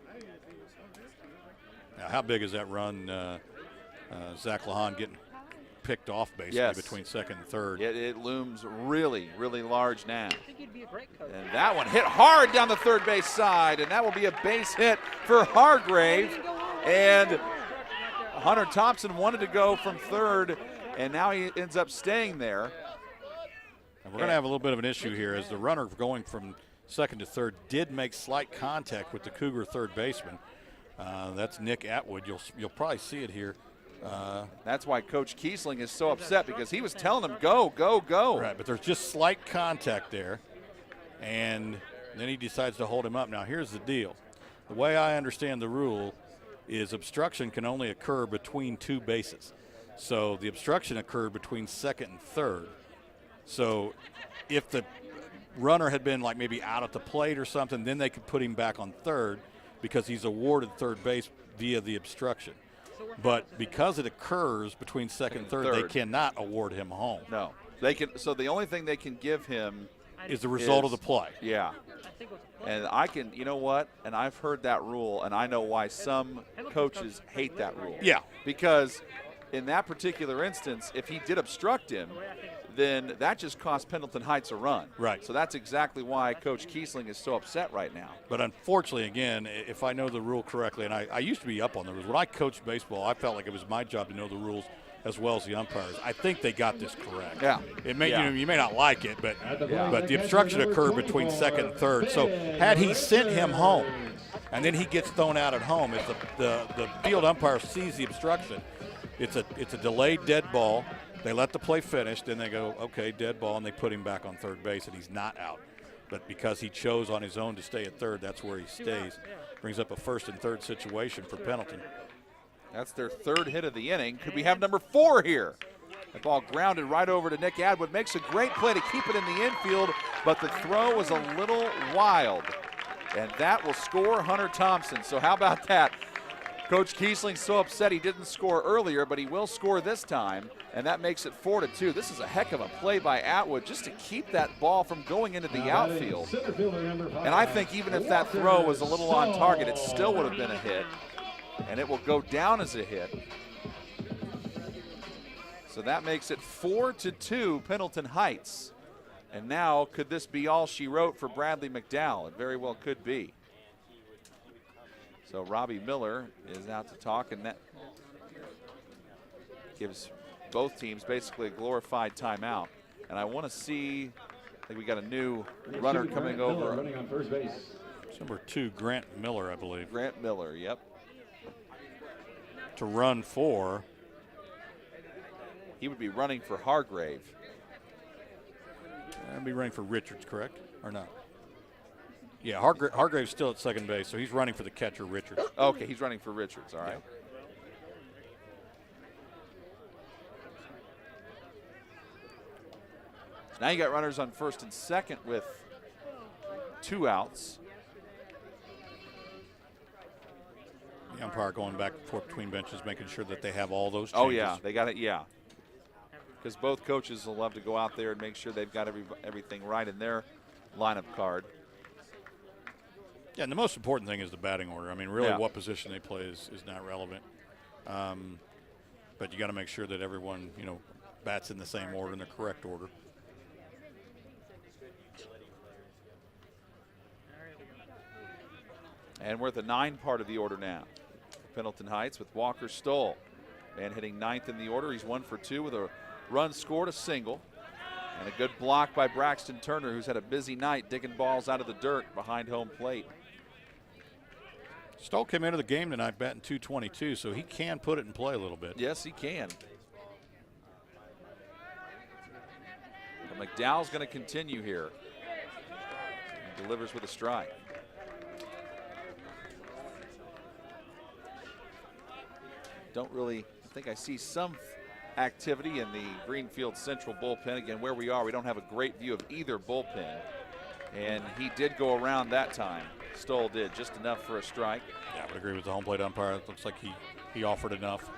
Now, how big is that run? Zach Lahan getting picked off basically between second and third. It looms really, really large now. And that one hit hard down the third base side, and that will be a base hit for Hargrave. And Hunter Thompson wanted to go from third, and now he ends up staying there. And we're going to have a little bit of an issue here as the runner going from second to third did make slight contact with the Cougar third baseman. That's Nick Atwood. You'll probably see it here. That's why Coach Kiesling is so upset, because he was telling him, go, go, go. Right, but there's just slight contact there, and then he decides to hold him up. Now, here's the deal. The way I understand the rule is obstruction can only occur between two bases. So the obstruction occurred between second and third. So if the runner had been like maybe out at the plate or something, then they could put him back on third because he's awarded third base via the obstruction. But because it occurs between second and third, they cannot award him home. No. They can. So the only thing they can give him is the result of the play. Yeah. And I can, you know what? And I've heard that rule, and I know why some coaches hate that rule. Yeah. Because in that particular instance, if he did obstruct him, then that just cost Pendleton Heights a run. Right. So that's exactly why Coach Kiesling is so upset right now. But unfortunately, again, if I know the rule correctly, and I used to be up on the rules. When I coached baseball, I felt like it was my job to know the rules as well as the umpires. I think they got this correct. Yeah. It may, you may not like it, but the obstruction occurred between second and third. So had he sent him home, and then he gets thrown out at home, if the field umpire sees the obstruction, it's a delayed dead ball. They let the play finish, then they go, okay, dead ball, and they put him back on third base, and he's not out. But because he chose on his own to stay at third, that's where he stays. Brings up a first and third situation for Pendleton. That's their third hit of the inning. Could we have number 4 here? The ball grounded right over to Nick Atwood. Makes a great play to keep it in the infield, but the throw was a little wild. And that will score Hunter Thompson. So how about that? Coach Kiesling's so upset he didn't score earlier, but he will score this time, and that makes it 4-2. This is a heck of a play by Atwood just to keep that ball from going into the outfield. And I think even if that throw was a little on target, it still would have been a hit, and it will go down as a hit. So that makes it 4-2 Pendleton Heights. And now, could this be all she wrote for Bradley McDowell? It very well could be. So Robbie Miller is out to talk, and that gives both teams basically a glorified timeout. And I want to see, I think we got a new runner coming over. Running on first base. It's number 2, Grant Miller, I believe. Grant Miller, yep. To run for. He would be running for Hargrave. I'd be running for Richards, correct? Or not? Yeah, Hargrave's still at second base, so he's running for the catcher, Richards. Okay, he's running for Richards, all right. Yeah. Now you got runners on first and second with 2 outs. The umpire going back and forth between benches, making sure that they have all those changes. Oh, yeah, they got it, yeah. Because both coaches will love to go out there and make sure they've got everything right in their lineup card. Yeah, and the most important thing is the batting order. I mean, really what position they play is not relevant. But you got to make sure that everyone, bats in the same order, in the correct order. And we're at the 9 part of the order now. Pendleton Heights with Walker Stoll. Man hitting 9th in the order. He's 1 for 2 with a run scored, a single. And a good block by Braxton Turner, who's had a busy night digging balls out of the dirt behind home plate. Stoll came into the game tonight batting .222, so he can put it in play a little bit. Yes, he can. But McDowell's going to continue here. And delivers with a strike. Don't really think I see some activity in the Greenfield-Central bullpen. Again, where we are, we don't have a great view of either bullpen. And he did go around that time. Stoll did, just enough for a strike. Yeah, I would agree with the home plate umpire. It looks like he offered enough.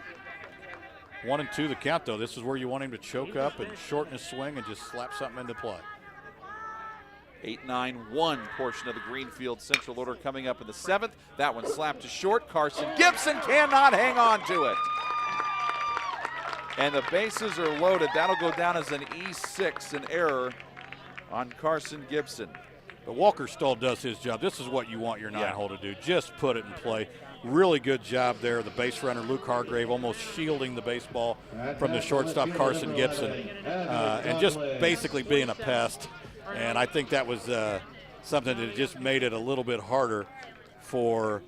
1-2 the count, though. This is where you want him to choke up and shorten his swing and just slap something into play. 8-9-1 portion of the Greenfield-Central order coming up in the 7th. That one slapped to short. Carson Gibson cannot hang on to it. And the bases are loaded. That'll go down as an E6, an error on Carson Gibson. But Walker Stoll does his job. This is what you want your 9-hole to do. Just put it in play. Really good job there. The base runner, Luke Hargrave, almost shielding the baseball from the shortstop, Carson Gibson, and just basically being a pest. And I think that was something that just made it a little bit harder for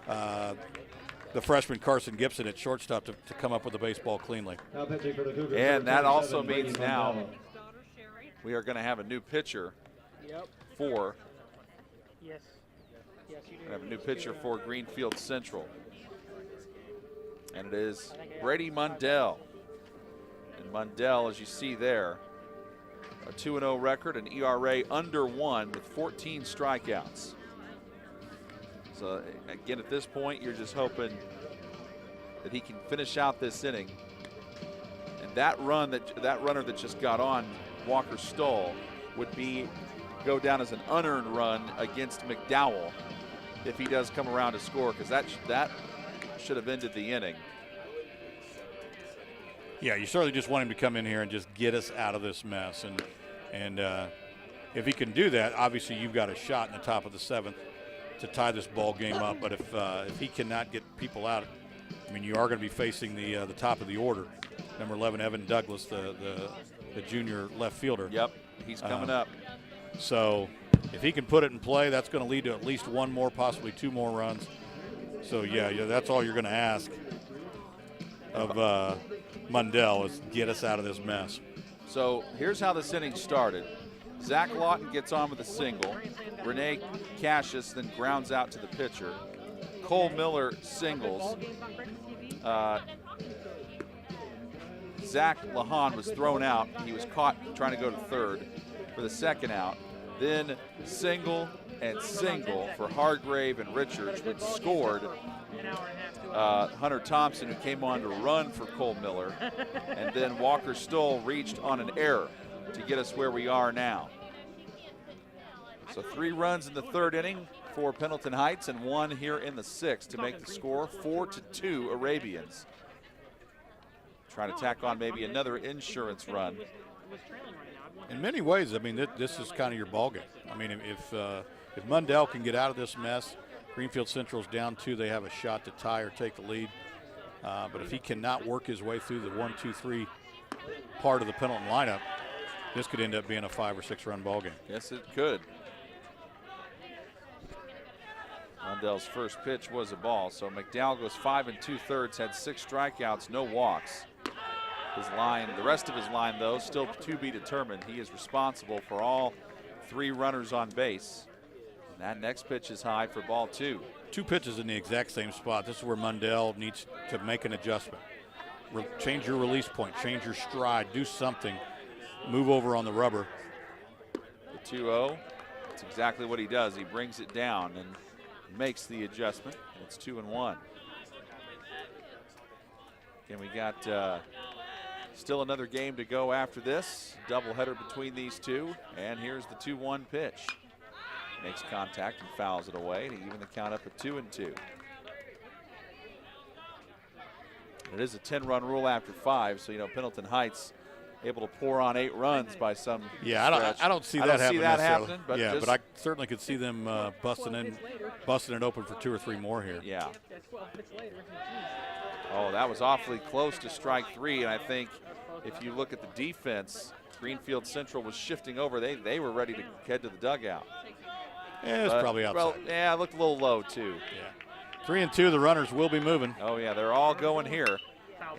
the freshman Carson Gibson at shortstop to come up with the baseball cleanly. And that also means now we are going to have a new pitcher for Greenfield-Central. And it is Brady Mundell. And Mundell, as you see there, a 2-0 record, an ERA under 1 with 14 strikeouts. So again, at this point, you're just hoping that he can finish out this inning. And that runner that just got on Walker Stoll would go down as an unearned run against McDowell if he does come around to score, because that should have ended the inning. Yeah, you certainly just want him to come in here and just get us out of this mess. And if he can do that, obviously you've got a shot in the top of the 7th to tie this ball game up. But if he cannot get people out, I mean, you are going to be facing the top of the order. Number 11, Evan Douglas, the junior left fielder. Yep, he's coming up. So if he can put it in play, that's going to lead to at least 1 more, possibly 2 more runs. So, yeah, that's all you're going to ask of Mundell is get us out of this mess. So here's how this inning started. Zach Lawton gets on with a single. Rene Cassius then grounds out to the pitcher. Cole Miller singles. Zach Lahan was thrown out. He was caught trying to go to third for the second out. Then single and single for Hargrave and Richards, which scored Hunter Thompson, who came on to run for Cole Miller. And then Walker Stoll reached on an error to get us where we are now. So 3 runs in the 3rd inning for Pendleton Heights and 1 here in the 6th to make the score 4-2 Arabians. Trying to tack on maybe another insurance run. In many ways, I mean, this is kind of your ball game. I mean, if Mundell can get out of this mess, Greenfield-Central's down 2. They have a shot to tie or take the lead. But if he cannot work his way through the 1, 2, 3 part of the Pendleton lineup, this could end up being a 5 or 6 run ball game. Yes, it could. Mundell's first pitch was a ball. So McDowell goes 5 2/3, had 6 strikeouts, no walks. His line, the rest of his line, though, still to be determined. He is responsible for all 3 runners on base. And that next pitch is high for ball 2. 2 pitches in the exact same spot. This is where Mundell needs to make an adjustment. Change your release point, change your stride, do something, move over on the rubber. The 2-0, that's exactly what he does. He brings it down and makes the adjustment. And it's 2-1. Again, we got still another game to go after this. Doubleheader between these two. And here's the 2-1 pitch. Makes contact and fouls it away to even the count up at 2-2. It is a 10-run rule after 5, so Pendleton Heights able to pour on 8 runs by some. Yeah, I don't see that happening. But yeah, but I certainly could see them busting it open for 2 or 3 more here. Yeah. Oh, that was awfully close to strike 3, and I think if you look at the defense, Greenfield-Central was shifting over. They were ready to head to the dugout. Yeah, it's probably outside. Well, yeah, it looked a little low too. Yeah. 3-2, the runners will be moving. Oh yeah, they're all going here.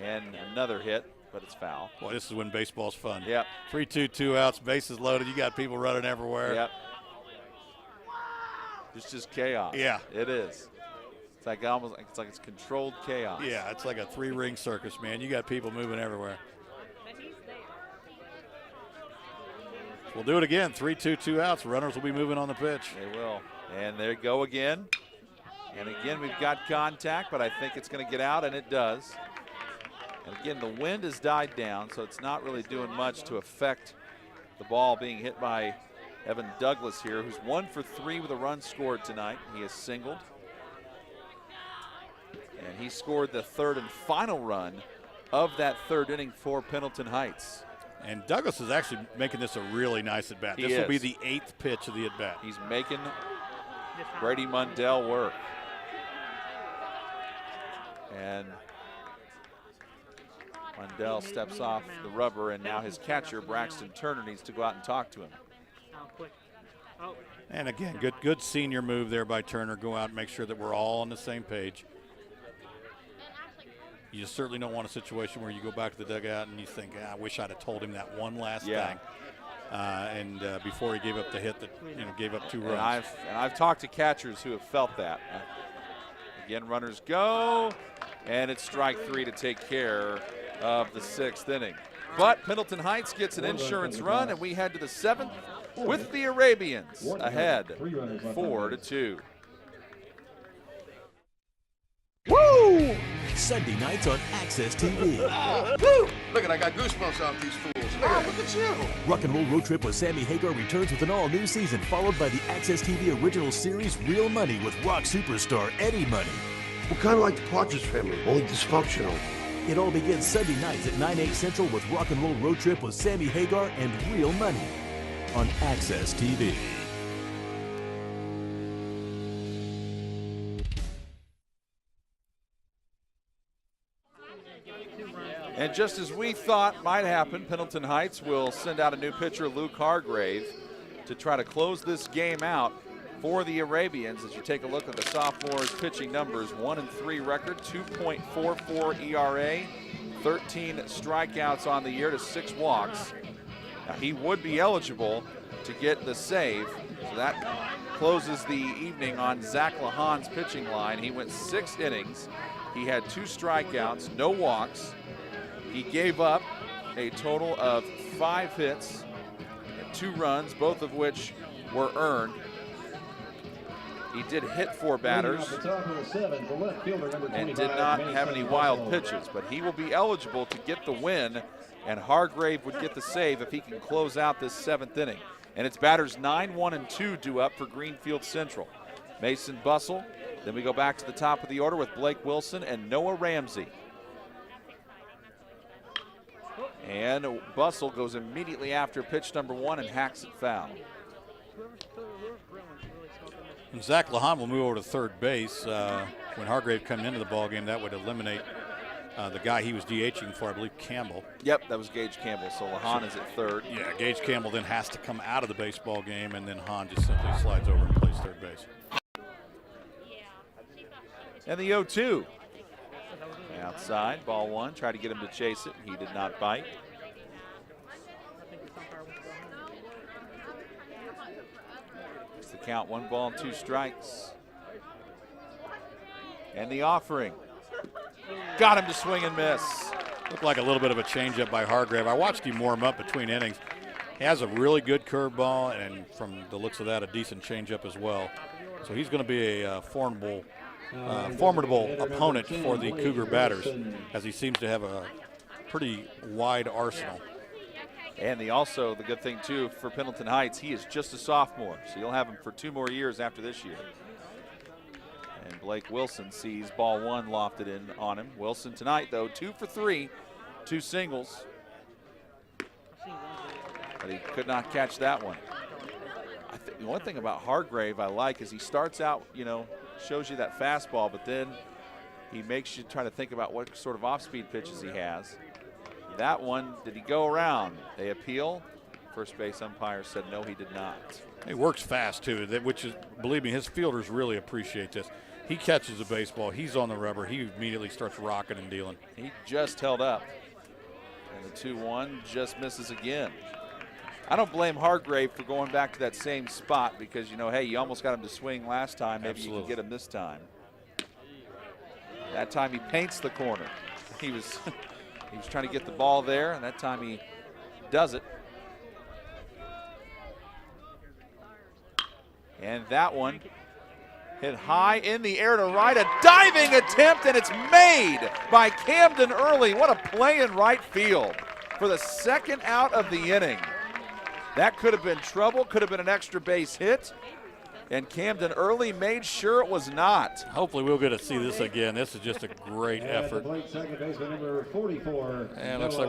And another hit, but it's foul. Boy, this is when baseball's fun. Yep. 3-2, 2 outs, bases loaded. You got people running everywhere. Yep. It's just chaos. Yeah. It is. It's like it's controlled chaos. Yeah, it's like a 3-ring circus, man. You got people moving everywhere. We'll do it again. 3-2, 2 outs. Runners will be moving on the pitch. They will. And there you go again. And again, we've got contact, but I think it's going to get out, and it does. And again, the wind has died down, so it's not really doing much to affect the ball being hit by Evan Douglas here, who's 1 for 3 with a run scored tonight. He has singled. And he scored the 3rd and final run of that 3rd inning for Pendleton Heights. And Douglas is actually making this a really nice at-bat. This will be the 8th pitch of the at-bat. He's making Brady Mundell work. And Mundell steps off the rubber, and now his catcher, Braxton Turner, needs to go out and talk to him. And again, good senior move there by Turner. Go out and make sure that we're all on the same page. You certainly don't want a situation where you go back to the dugout and you think, I wish I'd have told him that one last thing. And before he gave up the hit that gave up 2 runs. And I've talked to catchers who have felt that. Again, runners go, and it's strike 3 to take care of the 6th inning. But Pendleton Heights gets an insurance run, and we head to the 7th with the Arabians ahead 4-2. Woo! Sunday nights on Access TV. Woo! Look at, I got goosebumps off these fools. Look at you. Rock and Roll Road Trip with Sammy Hagar returns with an all-new season, followed by the Access TV original series Real Money with rock superstar Eddie Money. We're kind of like the Partridge Family, only dysfunctional. It all begins Sunday nights at 9/8 Central with Rock and Roll Road Trip with Sammy Hagar and Real Money on Access TV. And just as we thought might happen, Pendleton Heights will send out a new pitcher, Luke Hargrave, to try to close this game out for the Arabians. As you take a look at the sophomore's pitching numbers, 1-3 record, 2.44 ERA, 13 strikeouts on the year to 6 walks. Now, he would be eligible to get the save, so that closes the evening on Zach Lahan's pitching line. He went 6 innings. He had 2 strikeouts, no walks. He gave up a total of 5 hits and 2 runs, both of which were earned. He did hit 4 batters and did not have any wild pitches, but he will be eligible to get the win, and Hargrave would get the save if he can close out this 7th inning. And it's batters 9, 1, and 2 due up for Greenfield-Central. Mason Bussell. Then we go back to the top of the order with Blake Wilson and Noah Ramsey. And Bussell goes immediately after pitch number 1 and hacks it foul. And Zach Lahan will move over to third base. When Hargrave coming into the ballgame, that would eliminate the guy he was DHing for, I believe, Campbell. Yep, that was Gage Campbell, so Lahan is at third. Yeah, Gage Campbell then has to come out of the baseball game, and then Hahn just simply slides over and plays third base. And the 0-2. Outside, ball 1, tried to get him to chase it. He did not bite. It's the count, 1 ball, 2 strikes. And the offering. Got him to swing and miss. Looked like a little bit of a changeup by Hargrave. I watched him warm up between innings. He has a really good curveball, and from the looks of that, a decent changeup as well. So he's going to be a formidable opponent for the Cougar batters, as he seems to have a pretty wide arsenal. And the good thing too for Pendleton Heights, he is just a sophomore, so you'll have him for 2 more years after this year. And Blake Wilson sees ball 1 lofted in on him. Wilson tonight though, 2 for 3, 2 singles, but he could not catch that one. I think the one thing about Hargrave I like is he starts out, shows you that fastball, but then he makes you try to think about what sort of off-speed pitches he has. That one, did he go around? They appeal. First base umpire said no, he did not. He works fast too, which is, believe me, his fielders really appreciate this. He catches the baseball, he's on the rubber, he immediately starts rocking and dealing. He just held up. And the 2-1 just misses again. I don't blame Hargrave for going back to that same spot because, hey, you almost got him to swing last time. Maybe you can get him this time. That time he paints the corner. He was trying to get the ball there, and that time he does it. And that one hit high in the air to right. A diving attempt, and it's made by Camden Early. What a play in right field for the 2nd out of the inning. That could have been trouble, could have been an extra base hit, and Camden Early made sure it was not. Hopefully we'll get to see this again. This is just a great effort. And it looks like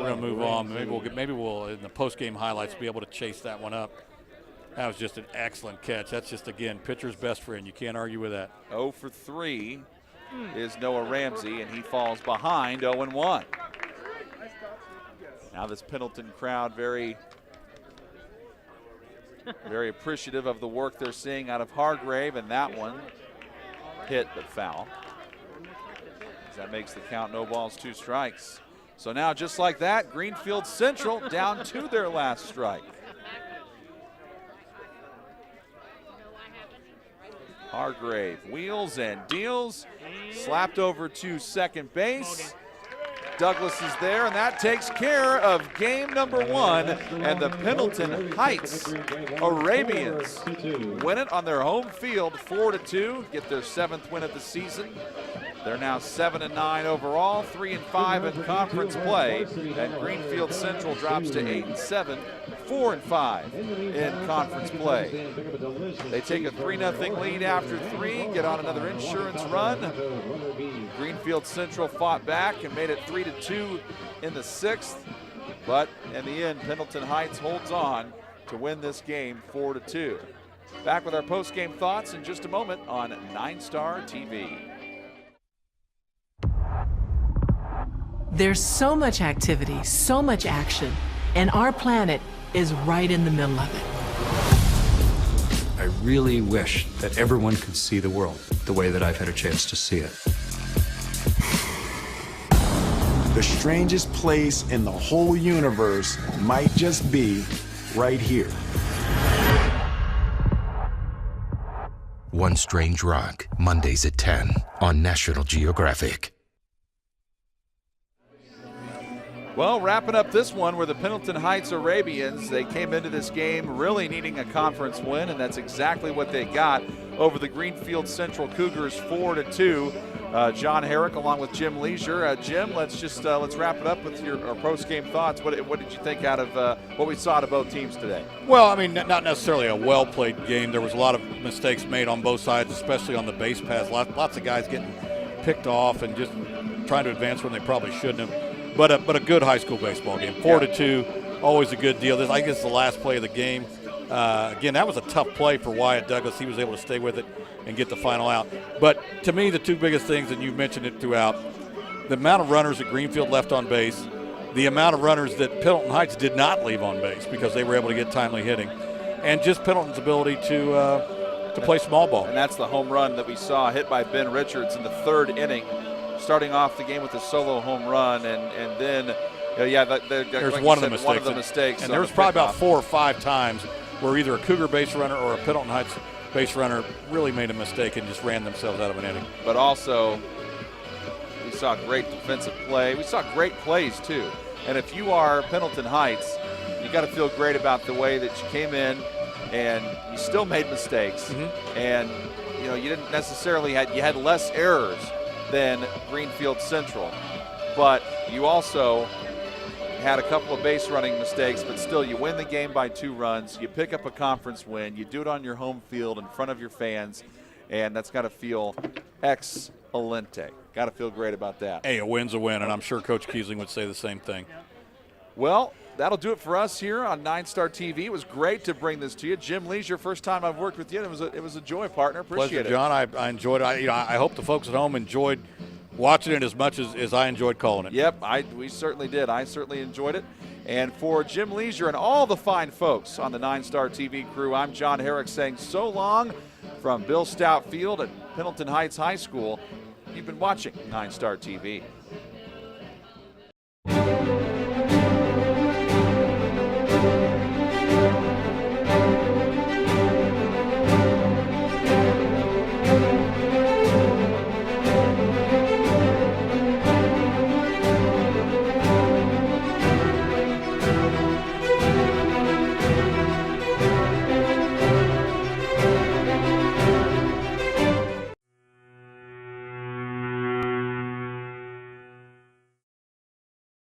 we're going to move on. Maybe we'll in the post-game highlights be able to chase that one up. That was just an excellent catch. That's just, again, pitcher's best friend. You can't argue with that. 0 for 3 is Noah Ramsey, and he falls behind 0-1. Now this Pendleton crowd very appreciative of the work they're seeing out of Hargrave, and that one hit but foul. That makes the count, no balls, 2 strikes. So now just like that, Greenfield-Central down to their last strike. Hargrave wheels and deals, slapped over to second base. Douglas is there, and that takes care of game number 1, and the Pendleton Heights Arabians win it on their home field 4-2, get their 7th win of the season. They're now 7-9 overall, 3-5 in conference play, and Greenfield-Central drops to 8-7, 4-5 in conference play. They take a 3-0 lead after 3, get on another insurance run. Greenfield-Central fought back and made it 3-2 in the 6th, but in the end, Pendleton Heights holds on to win this game 4-2. Back with our post-game thoughts in just a moment on NineStar TV. There's so much activity, so much action, and our planet is right in the middle of it. I really wish that everyone could see the world the way that I've had a chance to see it. The strangest place in the whole universe might just be right here. One Strange Rock, Mondays at 10 on National Geographic. Well, wrapping up this one were the Pendleton Heights Arabians. They came into this game really needing a conference win, and that's exactly what they got over the Greenfield-Central Cougars 4-2. John Herrick along with Jim Leisure. Jim, let's wrap it up with your post-game thoughts. What did you think out of what we saw to both teams today? Well, I mean, not necessarily a well-played game. There was a lot of mistakes made on both sides, especially on the base pass. Lots of guys getting picked off and just trying to advance when they probably shouldn't have. But a good high school baseball game. 4-2, always a good deal. I think it's the last play of the game. Again, that was a tough play for Wyatt Douglas. He was able to stay with it and get the final out. But to me, the two biggest things, and you've mentioned it throughout, the amount of runners that Greenfield left on base, the amount of runners that Pendleton Heights did not leave on base because they were able to get timely hitting, and just Pendleton's ability to play small ball. And that's the home run that we saw hit by Ben Richards in the 3rd inning, starting off the game with a solo home run, and then there's like one of the mistakes. And there was probably about 4 or 5 times where either a Cougar base runner or a Pendleton Heights base runner really made a mistake and just ran themselves out of an inning. But also, we saw great defensive play. We saw great plays too. And if you are Pendleton Heights, you got to feel great about the way that you came in, and you still made mistakes. Mm-hmm. And you didn't necessarily you had less errors than Greenfield-Central, but you also had a couple of base running mistakes, but still you win the game by 2 runs, you pick up a conference win, you do it on your home field in front of your fans, and that's got to feel ex-alente. Got to feel great about that. Hey, a win's a win, and I'm sure Coach Kiesling would say the same thing. Well, that'll do it for us here on NineStar TV. It was great to bring this to you. Jim Leisure, first time I've worked with you. It was a joy, partner. Appreciate Pleasure, John. I enjoyed it. I hope the folks at home enjoyed watching it as much as I enjoyed calling it. Yep, we certainly did. I certainly enjoyed it. And for Jim Leisure and all the fine folks on the NineStar TV crew, I'm John Herrick saying so long from Bill Stout Field at Pendleton Heights High School. You've been watching NineStar TV.